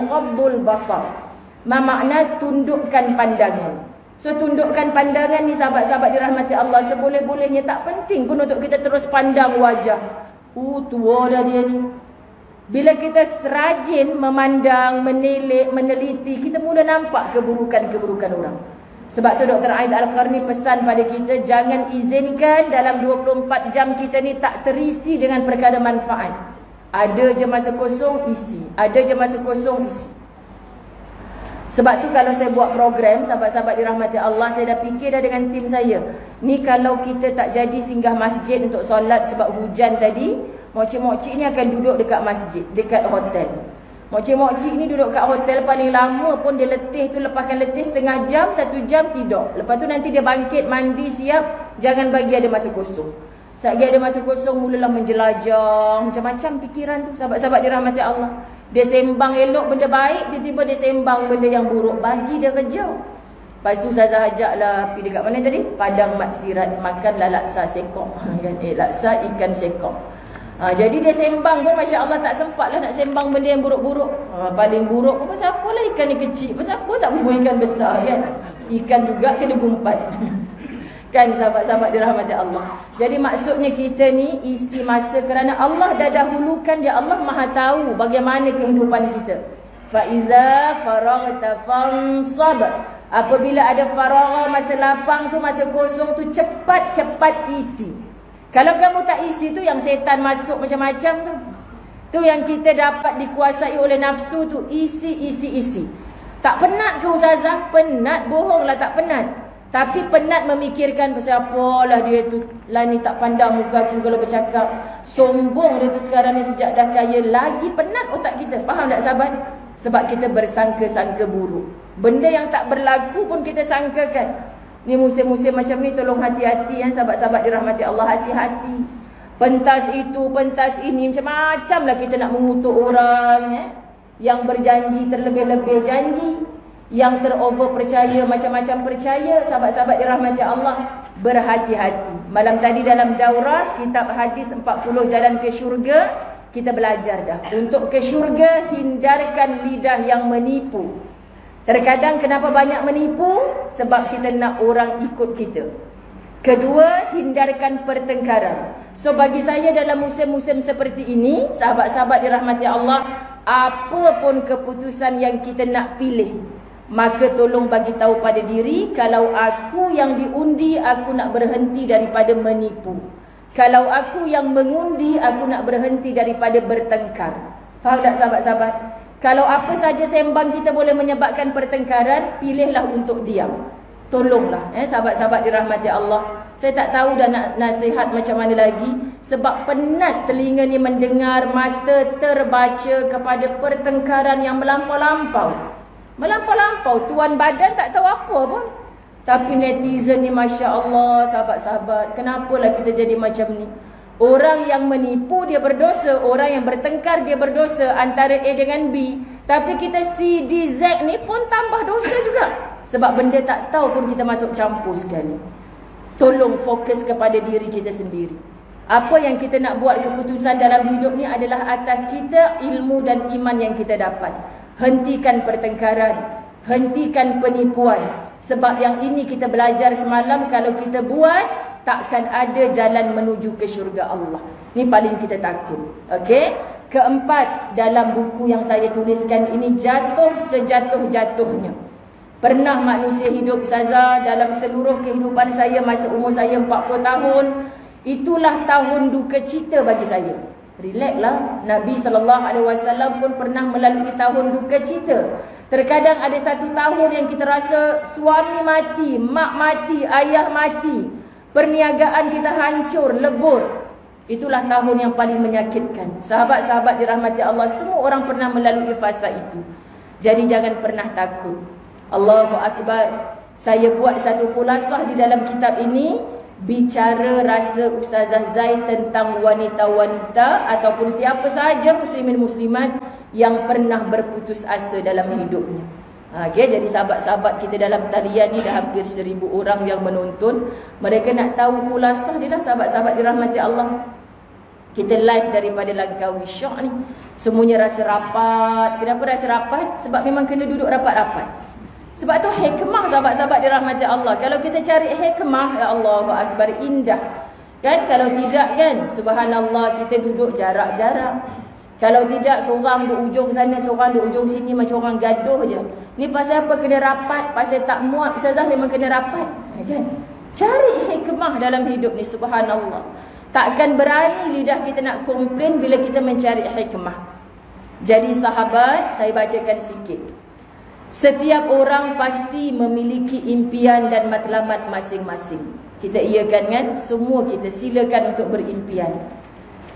ghaddul basar. Makna tundukkan pandangan. So tundukkan pandangan ni sahabat-sahabat dirahmati Allah, seboleh-bolehnya tak penting pun untuk kita terus pandang wajah. Tua dah dia ni. Bila kita rajin memandang, menilik, meneliti, kita mula nampak keburukan-keburukan orang. Sebab tu Dr. Aid Al-Qarni pesan pada kita, jangan izinkan dalam 24 jam kita ni tak terisi dengan perkara manfaat. Ada je masa kosong, isi. Ada je masa kosong, isi. Sebab tu kalau saya buat program, sahabat-sahabat dirahmati Allah, saya dah fikir dah dengan tim saya. Ni kalau kita tak jadi singgah masjid untuk solat sebab hujan tadi, mokcik-mokcik ni akan duduk dekat masjid, dekat hotel. Mokcik-mokcik ni duduk kat hotel paling lama pun dia letih tu, lepaskan letih setengah jam, 1 jam tidur. Lepas tu nanti dia bangkit, mandi, siap. Jangan bagi ada masa kosong. Satgi ada masa kosong, mulalah menjelajah. Macam-macam fikiran tu, sahabat-sahabat dirahmati Allah. Dia sembang elok benda baik, tiba-tiba dia sembang benda yang buruk. Bagi dia kerja. Lepas tu Ustazah ajaklah pergi dekat mana tadi? Padang Maksirat, makanlah laksa sekok. Laksa ikan sekok. Jadi dia sembang pun Masya Allah tak sempat lah nak sembang benda yang buruk-buruk. Paling buruk pun pasal apa lah ikan ni kecil. Pasal apa tak bubuh ikan besar kan? Ikan juga kena gumpat. Kan sahabat-sahabat dirahmati Allah. Jadi maksudnya kita ni isi masa kerana Allah dah dahulukan dia. Allah maha tahu bagaimana kehidupan kita. Fa'iza faraghta fansab. Apabila ada faragha, masa lapang tu, masa kosong tu, cepat-cepat isi. Kalau kamu tak isi tu, yang setan masuk macam-macam tu. Tu yang kita dapat dikuasai oleh nafsu tu. Isi. Tak penat ke ustazah? Penat, bohonglah tak penat. Tapi penat memikirkan pasal apalah dia tu. Lah ni tak pandang muka aku kalau bercakap. Sombong dia tu sekarang ni sejak dah kaya. Lagi penat otak kita. Faham tak sahabat? Sebab kita bersangka-sangka buruk. Benda yang tak berlaku pun kita sangkakan. Ni musim-musim macam ni tolong hati-hati sahabat-sahabat dirahmati Allah, hati-hati. Pentas itu, pentas ini, macam-macam lah kita nak mengutuk orang yang berjanji terlebih-lebih janji, yang terover percaya macam-macam percaya. Sahabat-sahabat dirahmati Allah, berhati-hati. Malam tadi dalam daurah kitab hadis 40 jalan ke syurga, kita belajar dah. Untuk ke syurga, hindarkan lidah yang menipu. Terkadang kenapa banyak menipu? Sebab kita nak orang ikut kita. Kedua, hindarkan pertengkaran. So bagi saya dalam musim-musim seperti ini, sahabat-sahabat dirahmati Allah, apa pun keputusan yang kita nak pilih, maka tolong bagi tahu pada diri, kalau aku yang diundi, aku nak berhenti daripada menipu. Kalau aku yang mengundi, aku nak berhenti daripada bertengkar. Faham tak sahabat-sahabat? Kalau apa saja sembang kita boleh menyebabkan pertengkaran, pilihlah untuk diam. Tolonglah sahabat-sahabat dirahmati Allah. Saya tak tahu dah nak nasihat macam mana lagi. Sebab penat telinga ni mendengar, mata terbaca kepada pertengkaran yang melampau-lampau. Melampau-lampau, tuan badan tak tahu apa pun. Tapi netizen ni Masya Allah sahabat-sahabat, kenapalah kita jadi macam ni? Orang yang menipu dia berdosa, orang yang bertengkar dia berdosa, antara A dengan B. Tapi kita C, D, Z ni pun tambah dosa juga. Sebab benda tak tahu pun kita masuk campur sekali. Tolong fokus kepada diri kita sendiri. Apa yang kita nak buat keputusan dalam hidup ni adalah atas kita, ilmu dan iman yang kita dapat. Hentikan pertengkaran, hentikan penipuan. Sebab yang ini kita belajar semalam, kalau kita buat, takkan ada jalan menuju ke syurga Allah. Ni paling kita takut. Okey? Keempat, dalam buku yang saya tuliskan ini, jatuh sejatuh-jatuhnya. Pernah manusia hidup Ustazah dalam seluruh kehidupan saya, masa umur saya 40 tahun, itulah tahun duka cita bagi saya. Relaxlah. Nabi SAW pun pernah melalui tahun duka cita. Terkadang ada satu tahun yang kita rasa suami mati, mak mati, ayah mati. Perniagaan kita hancur, lebur. Itulah tahun yang paling menyakitkan. Sahabat-sahabat dirahmati Allah, semua orang pernah melalui fasa itu. Jadi jangan pernah takut. Allahu Akbar. Saya buat satu khulasah di dalam kitab ini, bicara rasa Ustazah Zai tentang wanita-wanita ataupun siapa sahaja muslimin muslimat yang pernah berputus asa dalam hidupnya. Okay, jadi sahabat-sahabat kita dalam talian ni dah hampir 1000 orang yang menonton. Mereka nak tahu khulasah dia lah, sahabat-sahabat dirahmati Allah. Kita live daripada Langkawi Syok ni. Semuanya rasa rapat. Kenapa rasa rapat? Sebab memang kena duduk rapat-rapat. Sebab tu hikmah sahabat-sahabat dirahmati Allah. Kalau kita cari hikmah, ya Allahu Akbar, indah. Kan kalau tidak kan, subhanallah, kita duduk jarak-jarak. Kalau tidak, seorang di ujung sana, seorang di ujung sini, macam orang gaduh je. Ni pasal apa kena rapat? Pasal tak muat. Ustazah memang kena rapat. Kan? Cari hikmah dalam hidup ni, subhanallah. Takkan berani lidah kita nak komplain bila kita mencari hikmah. Jadi sahabat, saya bacakan sikit. Setiap orang pasti memiliki impian dan matlamat masing-masing. Kita iakan kan? Semua kita silakan untuk berimpian.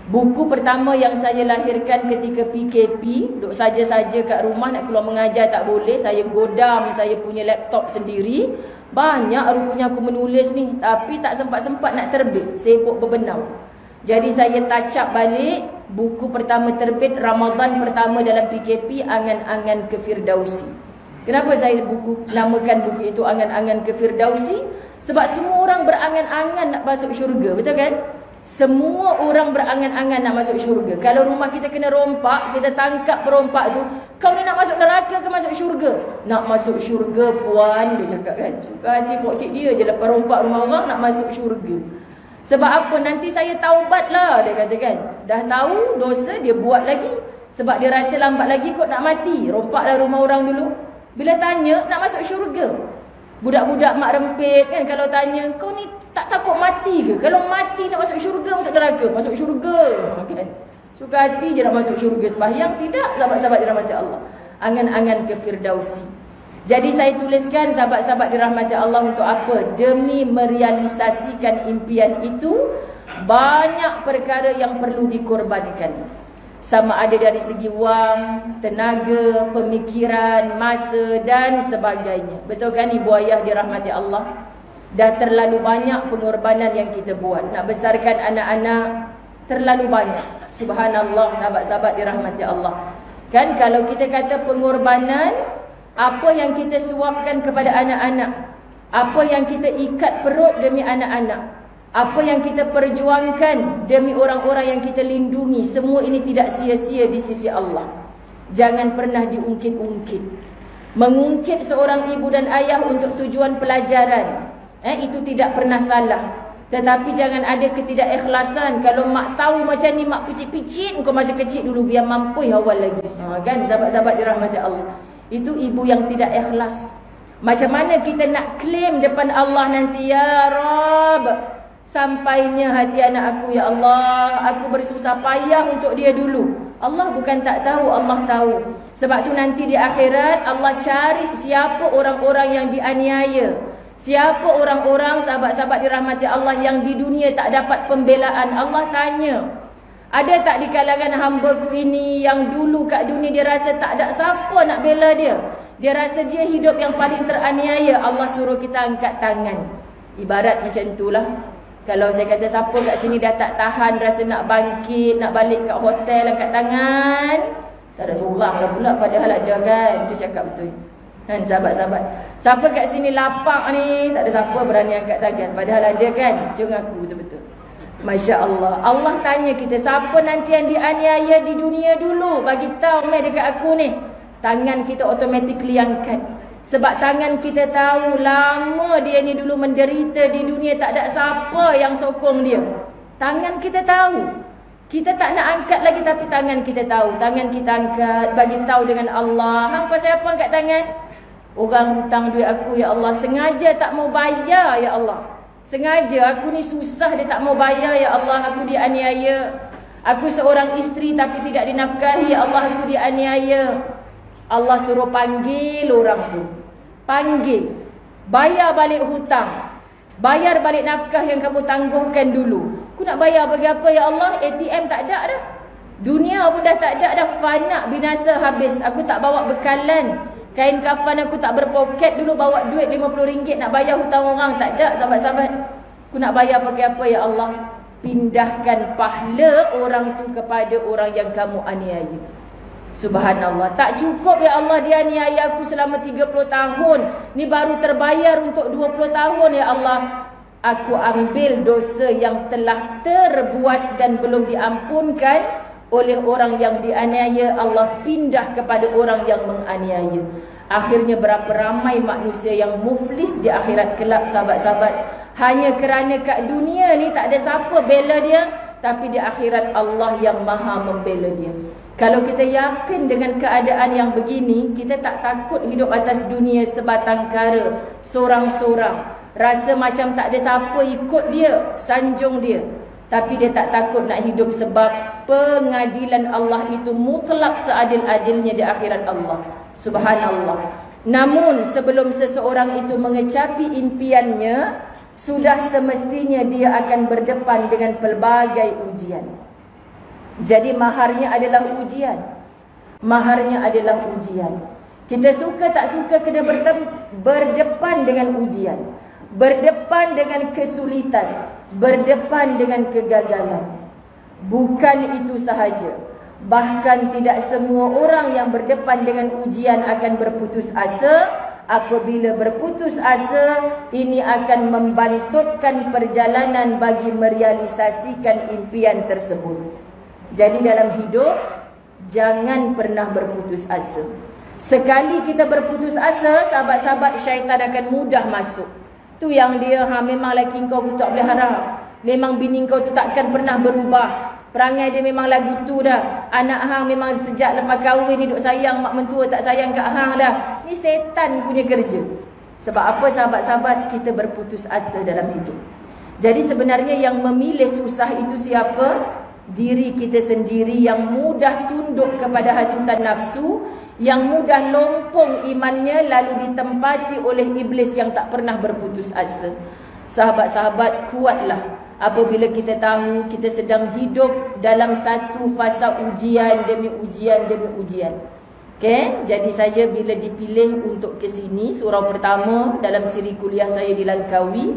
Buku pertama yang saya lahirkan ketika PKP, duduk saja-saja kat rumah, nak keluar mengajar tak boleh. Saya godam saya punya laptop sendiri. Banyak rupanya aku menulis ni, tapi tak sempat-sempat nak terbit, sibuk berbenau. Jadi saya touch up balik. Buku pertama terbit Ramadan pertama dalam PKP, Angan-Angan ke Firdausi. Kenapa saya namakan buku itu Angan-Angan ke Firdausi? Sebab semua orang berangan-angan nak masuk syurga, betul kan? Semua orang berangan-angan nak masuk syurga. Kalau rumah kita kena rompak, kita tangkap perompak tu, kau ni nak masuk neraka ke masuk syurga? Nak masuk syurga puan, dia cakap kan. Suka hati pokcik dia je lepas rompak rumah orang nak masuk syurga. Sebab apa? Nanti saya taubat lah, dia kata kan. Dah tahu dosa, dia buat lagi. Sebab dia rasa lambat lagi kot nak mati. Rompaklah rumah orang dulu. Bila tanya, nak masuk syurga. Budak-budak mak rempit kan, kalau tanya, kau ni tak takut mati ke? Kalau mati nak masuk syurga, masuk neraka? Masuk syurga kan? Suka hati je nak masuk syurga. Sembahyang tidak, sahabat-sahabat dirahmati Allah. Angan-angan ke Firdausi. Jadi saya tuliskan sahabat-sahabat dirahmati Allah untuk apa? Demi merealisasikan impian itu, banyak perkara yang perlu dikorbankan. Sama ada dari segi wang, tenaga, pemikiran, masa dan sebagainya. Betul kan ibu ayah dirahmati Allah? Dah terlalu banyak pengorbanan yang kita buat. Nak besarkan anak-anak terlalu banyak. Subhanallah sahabat-sahabat dirahmati Allah. Kan kalau kita kata pengorbanan, apa yang kita suapkan kepada anak-anak, apa yang kita ikat perut demi anak-anak, apa yang kita perjuangkan demi orang-orang yang kita lindungi, semua ini tidak sia-sia di sisi Allah. Jangan pernah diungkit-ungkit. Mengungkit seorang ibu dan ayah untuk tujuan pelajaran, itu tidak pernah salah. Tetapi jangan ada ketidakikhlasan. Kalau mak tahu macam ni, mak picit-picit kau masih kecil dulu biar mampu awal lagi. Kan sahabat-sahabat dirahmati Allah. Itu ibu yang tidak ikhlas. Macam mana kita nak claim depan Allah nanti, ya Rabb, sampainya hati anak aku, ya Allah, aku bersusah payah untuk dia dulu. Allah bukan tak tahu, Allah tahu. Sebab tu nanti di akhirat Allah cari siapa orang-orang yang dianiaya, siapa orang-orang sahabat-sahabat dirahmati Allah yang di dunia tak dapat pembelaan. Allah tanya, ada tak di kalangan hamba-Ku ini yang dulu kat dunia dia rasa tak ada siapa nak bela dia, dia rasa dia hidup yang paling teraniaya. Allah suruh kita angkat tangan. Ibarat macam itulah. Kalau saya kata siapa kat sini dah tak tahan, rasa nak bangkit, nak balik kat hotel, angkat tangan. Tak ada seorang lah pula, padahal ada kan. Itu cakap betul kan sahabat-sahabat. Siapa kat sini lapar ni, tak ada siapa berani angkat tangan, padahal ada kan. Jom aku betul-betul. Masya Allah. Allah tanya kita, siapa nanti yang dianiaya di dunia dulu? Bagi tahu mai dekat aku ni. Tangan kita automatically angkat. Sebab tangan kita tahu lama dia ni dulu menderita di dunia, tak ada siapa yang sokong dia. Tangan kita tahu. Kita tak nak angkat lagi tapi tangan kita tahu. Tangan kita angkat, bagi tahu dengan Allah. Hang pasal apa angkat tangan? Orang hutang duit aku, ya Allah. Sengaja tak mau bayar, ya Allah. Sengaja aku ni susah dia tak mau bayar, ya Allah. Aku dianiaya. Aku seorang isteri tapi tidak dinafkahi, ya Allah, aku dianiaya. Allah suruh panggil orang tu. Panggil. Bayar balik hutang. Bayar balik nafkah yang kamu tangguhkan dulu. Aku nak bayar bagi apa ya Allah? ATM tak ada dah. Dunia pun dah tak ada dah, fana, binasa, habis. Aku tak bawa bekalan. Kain kafan aku tak berpoket dulu, bawa duit RM50 nak bayar hutang orang. Tak ada, sahabat-sahabat. Aku nak bayar pakai apa ya Allah? Pindahkan pahala orang tu kepada orang yang kamu aniaya. Subhanallah. Tak cukup ya Allah dia aniaya aku selama 30 tahun. Ni baru terbayar untuk 20 tahun ya Allah. Aku ambil dosa yang telah terbuat dan belum diampunkan oleh orang yang dianiaya, Allah pindah kepada orang yang menganiaya. Akhirnya berapa ramai manusia yang muflis di akhirat kelak, sahabat-sahabat. Hanya kerana kat dunia ni tak ada siapa bela dia, tapi di akhirat Allah yang maha membela dia. Kalau kita yakin dengan keadaan yang begini, kita tak takut hidup atas dunia sebatang kara, sorang-sorang. Rasa macam tak ada siapa ikut dia, sanjung dia. Tapi dia tak takut nak hidup sebab pengadilan Allah itu mutlak seadil-adilnya di akhirat Allah. Subhanallah. Namun sebelum seseorang itu mengecapi impiannya, sudah semestinya dia akan berdepan dengan pelbagai ujian. Jadi maharnya adalah ujian. Maharnya adalah ujian. Kita suka tak suka kena berdepan dengan ujian. Berdepan dengan kesulitan. Berdepan dengan kegagalan. Bukan itu sahaja. Bahkan tidak semua orang yang berdepan dengan ujian akan berputus asa. Apabila berputus asa, ini akan membantutkan perjalanan bagi merealisasikan impian tersebut. Jadi dalam hidup, jangan pernah berputus asa. Sekali kita berputus asa, sahabat-sahabat, syaitan akan mudah masuk. Tu yang dia, memang laki kau tu tak boleh harap. Memang bini kau tu takkan pernah berubah. Perangai dia memang lagu tu dah. Anak hang memang sejak lepas kahwin ni duk sayang mak mentua, tak sayang kat hang dah. Ni setan punya kerja. Sebab apa sahabat-sahabat? Kita berputus asa dalam hidup. Jadi sebenarnya yang memilih susah itu siapa? Diri kita sendiri yang mudah tunduk kepada hasutan nafsu, yang mudah lompong imannya lalu ditempati oleh iblis yang tak pernah berputus asa. Sahabat-sahabat, kuatlah apabila kita tahu kita sedang hidup dalam satu fasa ujian demi ujian demi ujian. Okay? Jadi saya bila dipilih untuk ke sini, surau pertama dalam siri kuliah saya di Langkawi,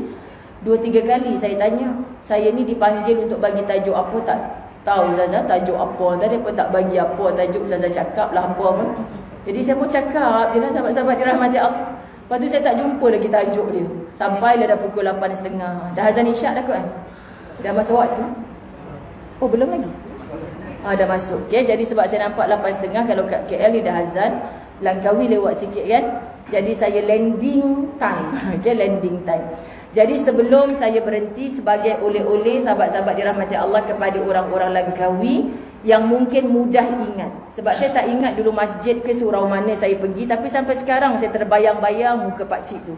2-3 kali saya tanya, saya ni dipanggil untuk bagi tajuk apa tak tahu Ustazah, tajuk apa tadi, apa tak bagi apa tajuk, Ustazah cakap lah apa pun. Jadi saya pun cakap je lah, sahabat-sahabat dirahmati Allah. Lepas tu saya tak jumpa lagi tajuk dia. Sampailah dah pukul 8.30. Dah azan isyak dah kot kan? Dah masuk waktu? Oh belum lagi? Dah masuk. Okay, jadi sebab saya nampak 8.30, kalau kat KL ni dah azan, Langkawi lewat sikit kan? Jadi saya landing time. Okay, landing time. Jadi sebelum saya berhenti, sebagai oleh-oleh sahabat-sahabat dirahmati Allah kepada orang-orang Langkawi yang mungkin mudah ingat. Sebab saya tak ingat dulu masjid ke surau mana saya pergi, tapi sampai sekarang saya terbayang-bayang muka pakcik tu.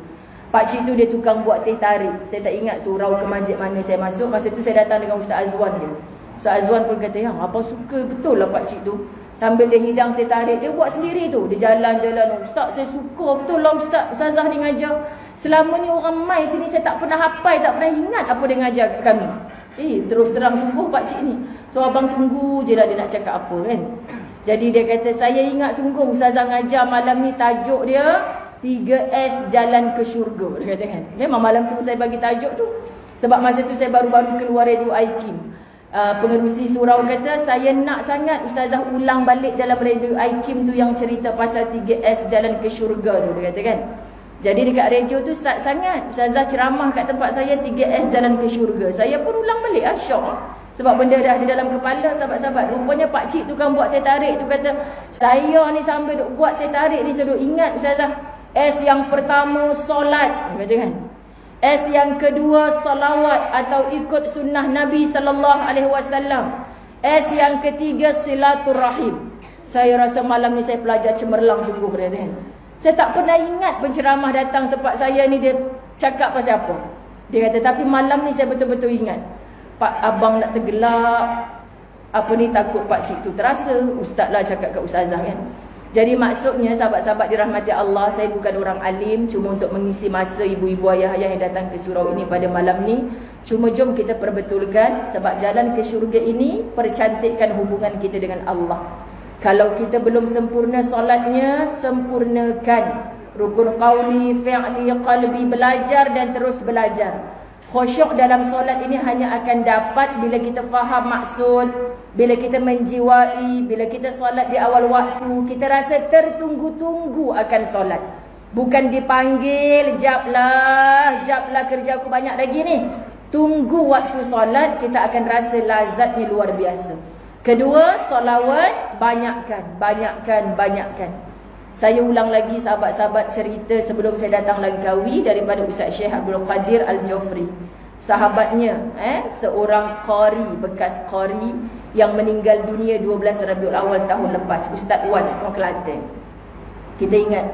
Pakcik tu dia tukang buat teh tarik. Saya tak ingat surau ke masjid mana saya masuk. Masa tu saya datang dengan Ustaz Azwan dia. Ustaz Azwan pun kata, yang apa suka betul lah pakcik tu. Sambil dia hidang teh tarik, dia buat sendiri tu. Dia jalan-jalan. Ustaz, saya suka betul lah Ustaz. Ustazah ni ngajar. Selama ni orang mai sini saya tak pernah hafal, tak pernah ingat apa dia ngajar kat kami. Terus terang sungguh pakcik ni. So abang tunggu je lah dia nak cakap apa kan. Jadi dia kata, saya ingat sungguh Ustazah ngajar malam ni, tajuk dia 3S Jalan ke Syurga. Dia kata kan. Memang malam tu saya bagi tajuk tu. Sebab masa tu saya baru-baru keluar radio IKIM. Pengerusi surau kata, saya nak sangat Ustazah ulang balik dalam radio IKIM tu yang cerita pasal 3S Jalan ke Syurga tu. Dia kata kan. Jadi dekat radio tu sangat Ustazah ceramah kat tempat saya 3S Jalan ke Syurga. Saya pun ulang balik syok. Sebab benda dah di dalam kepala sahabat-sahabat. Rupanya pakcik tu kan buat teh tarik tu kata, saya ni sambil duk buat teh tarik ni saya duk ingat Ustazah. S yang pertama solat, kata kan. S yang kedua salawat atau ikut sunnah Nabi SAW. S yang ketiga silaturrahim. Saya rasa malam ni saya pelajar cemerlang sungguh, kata kan. Saya tak pernah ingat penceramah datang tempat saya ni dia cakap pasal apa. Dia kata, tapi malam ni saya betul-betul ingat. Pak abang nak tergelak, apa ni, takut pakcik tu terasa. Ustaz lah cakap kat Ustazah kan. Jadi maksudnya sahabat-sahabat dirahmati Allah, saya bukan orang alim, cuma untuk mengisi masa ibu-ibu ayah-ayah yang datang ke surau ini pada malam ni. Cuma jom kita perbetulkan, sebab jalan ke syurga ini percantikkan hubungan kita dengan Allah. Kalau kita belum sempurna solatnya, sempurnakan. Rukun qauli, fi'li, qalbi, belajar dan terus belajar. Khusyuk dalam solat ini hanya akan dapat bila kita faham maksud, bila kita menjiwai, bila kita solat di awal waktu, kita rasa tertunggu-tunggu akan solat. Bukan dipanggil, japlah kerja aku banyak lagi ni. Tunggu waktu solat, kita akan rasa lazatnya luar biasa. Kedua, solawat, banyakkan. Saya ulang lagi sahabat-sahabat cerita sebelum saya datang Langkawi daripada Ustaz Syekh Abdul Qadir Al-Jofri. Sahabatnya, seorang qari, bekas qari yang meninggal dunia 12 Rabiul Awal tahun lepas. Ustaz Wan, orang Kelantan. Kita ingat,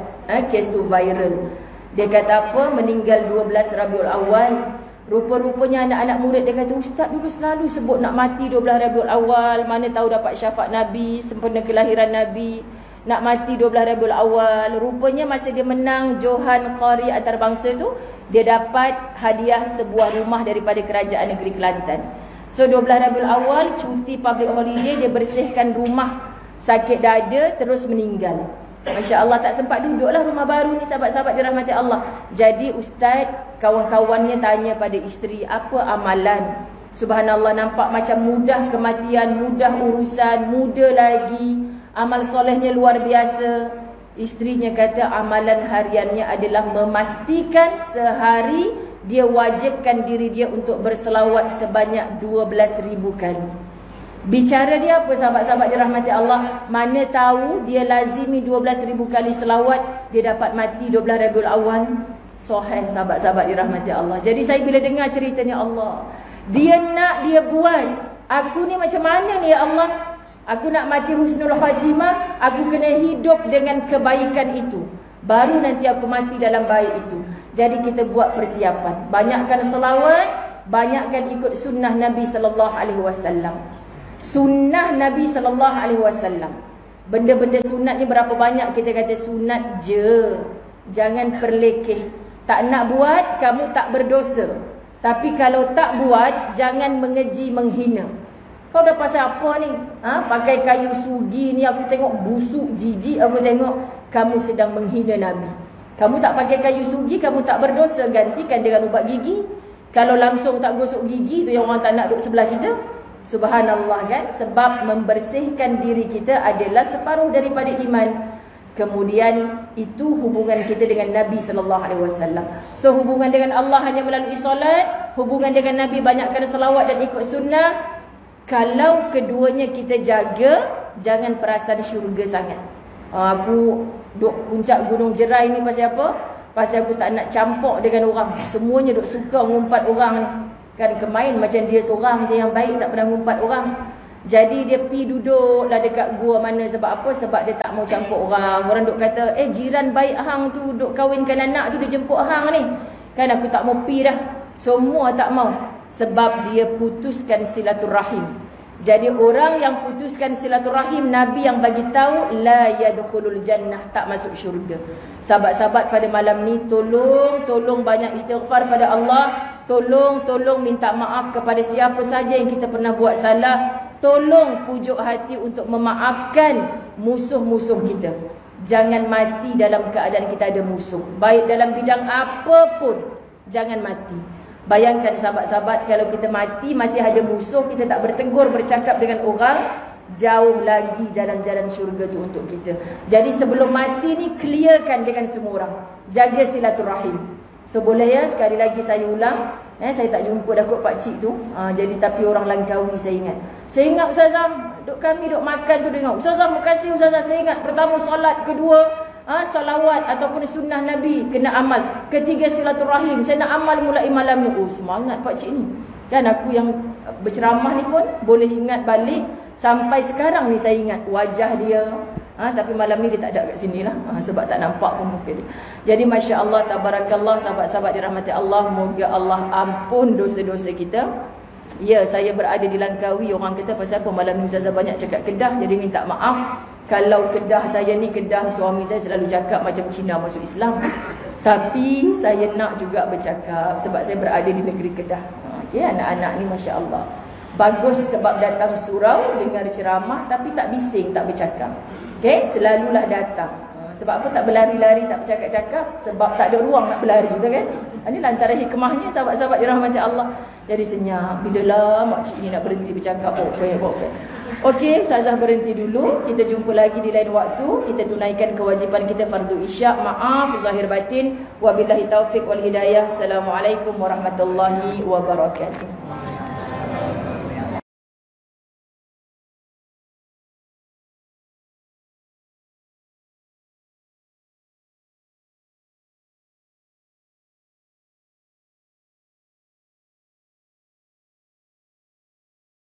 kes tu viral. Dia kata apa? Meninggal 12 Rabiul Awal. Rupa-rupanya anak-anak murid dia kata, Ustaz dulu selalu sebut nak mati 12 Rabiul Awal. Mana tahu dapat syafaat Nabi, sempena kelahiran Nabi. Nak mati 12 Rabiul Awal. Rupanya masa dia menang Johan Qari antarabangsa tu, dia dapat hadiah sebuah rumah daripada kerajaan negeri Kelantan. So 12 Rabiul Awal, cuti public holiday, dia bersihkan rumah, sakit dada, terus meninggal. Masya Allah, tak sempat duduklah rumah baru ni sahabat-sahabat dirahmati Allah. Jadi ustaz, kawan-kawannya tanya pada isteri, apa amalan? Subhanallah, nampak macam mudah kematian, mudah urusan, muda lagi. Amal solehnya luar biasa. Isterinya kata amalan hariannya adalah memastikan sehari dia wajibkan diri dia untuk berselawat sebanyak 12,000 kali. Bicara dia apa sahabat-sahabat dirahmati Allah? Mana tahu dia lazimi 12,000 kali selawat, dia dapat mati 12 Rabiul Awal. Sahih sahabat-sahabat dirahmati Allah. Jadi saya bila dengar cerita ni, Allah, dia nak, dia buat. Aku ni macam mana ni ya Allah? Aku nak mati husnul khatimah, aku kena hidup dengan kebaikan itu. Baru nanti aku mati dalam baik itu. Jadi kita buat persiapan. Banyakkan selawat, banyakkan ikut sunnah Nabi SAW. Sunnah Nabi SAW. Benda-benda sunat ni berapa banyak kita kata sunat je. Jangan perlekeh. Tak nak buat, kamu tak berdosa. Tapi kalau tak buat, jangan mengeji, menghina. Kau dah pasal apa ni? Pakai kayu sugi ni, aku tengok busuk, jijik aku tengok. Kamu sedang menghina Nabi. Kamu tak pakai kayu sugi, kamu tak berdosa. Gantikan dengan ubat gigi. Kalau langsung tak gosok gigi, tu yang orang tak nak duduk sebelah kita. Subhanallah kan? Sebab membersihkan diri kita adalah separuh daripada iman. Kemudian itu hubungan kita dengan Nabi SAW. So hubungan dengan Allah hanya melalui solat. Hubungan dengan Nabi banyakkan selawat dan ikut sunnah. Kalau keduanya kita jaga, jangan perasan syurga sangat. Aku duk puncak Gunung Jerai ni pasal apa? Pasal aku tak nak campur dengan orang. Semuanya duk suka ngumpat orang ni. Kan kemain macam dia seorang je yang baik, tak pernah ngumpat orang. Jadi dia pergi duduklah dekat gua mana. Sebab apa? Sebab dia tak mau campur orang. Orang duk kata, jiran baik hang tu duk kahwinkan anak tu, dia jemput hang ni. Kan aku tak mau pergi dah. Semua tak mau. Sebab dia putuskan silaturahim. Jadi orang yang putuskan silaturahim, Nabi yang bagi tahu la yadkhulul jannah, tak masuk syurga. Sahabat-sahabat pada malam ni tolong banyak istighfar pada Allah. Tolong minta maaf kepada siapa saja yang kita pernah buat salah. Tolong pujuk hati untuk memaafkan musuh-musuh kita. Jangan mati dalam keadaan kita ada musuh. Baik dalam bidang apapun, jangan mati. Bayangkan sahabat-sahabat, kalau kita mati masih ada musuh, kita tak bertegur, bercakap dengan orang, jauh lagi jalan-jalan syurga tu untuk kita. Jadi sebelum mati ni, clearkan dengan semua orang. Jaga silaturahim. So boleh ya, sekali lagi saya ulang. Saya tak jumpa dah kot pakcik tu. Jadi tapi orang Langkawi saya ingat. Saya ingat Ustazah, kami duk makan tu dengar. Ustazah, makasih Ustazah. Saya ingat pertama solat, kedua salawat ataupun sunnah Nabi kena amal. Ketiga silaturahim, saya nak amal mulai malam ni. Semangat pakcik ni. Dan aku yang berceramah ni pun boleh ingat balik. Sampai sekarang ni saya ingat wajah dia. Tapi malam ni dia tak ada kat sini lah. Sebab tak nampak pun muka dia. Jadi Masya Allah, tabarakallah, sahabat-sahabat dirahmati Allah. Moga Allah ampun dosa-dosa kita. Ya, saya berada di Langkawi. Orang kata pasal apa malam ni Ustazah banyak cakap Kedah, jadi minta maaf. Kalau Kedah saya ni, Kedah suami saya selalu cakap macam Cina masuk Islam. Tapi saya nak juga bercakap sebab saya berada di negeri Kedah. Okey, anak-anak ni Masya Allah bagus sebab datang surau, dengar ceramah tapi tak bising, tak bercakap. Okey, selalulah datang. Sebab apa tak berlari-lari, tak bercakap-cakap? Sebab tak ada ruang nak berlari, betul kan? Ini antara hikmahnya sahabat-sahabat dirahmati Allah. Jadi senyap. Bilalah makcik ni nak berhenti bercakap. Okey, Ustazah berhenti dulu. Kita jumpa lagi di lain waktu. Kita tunaikan kewajipan kita fardu isyak. Maaf zahir batin. Wabillahi taufiq wal hidayah. Assalamualaikum warahmatullahi wabarakatuh.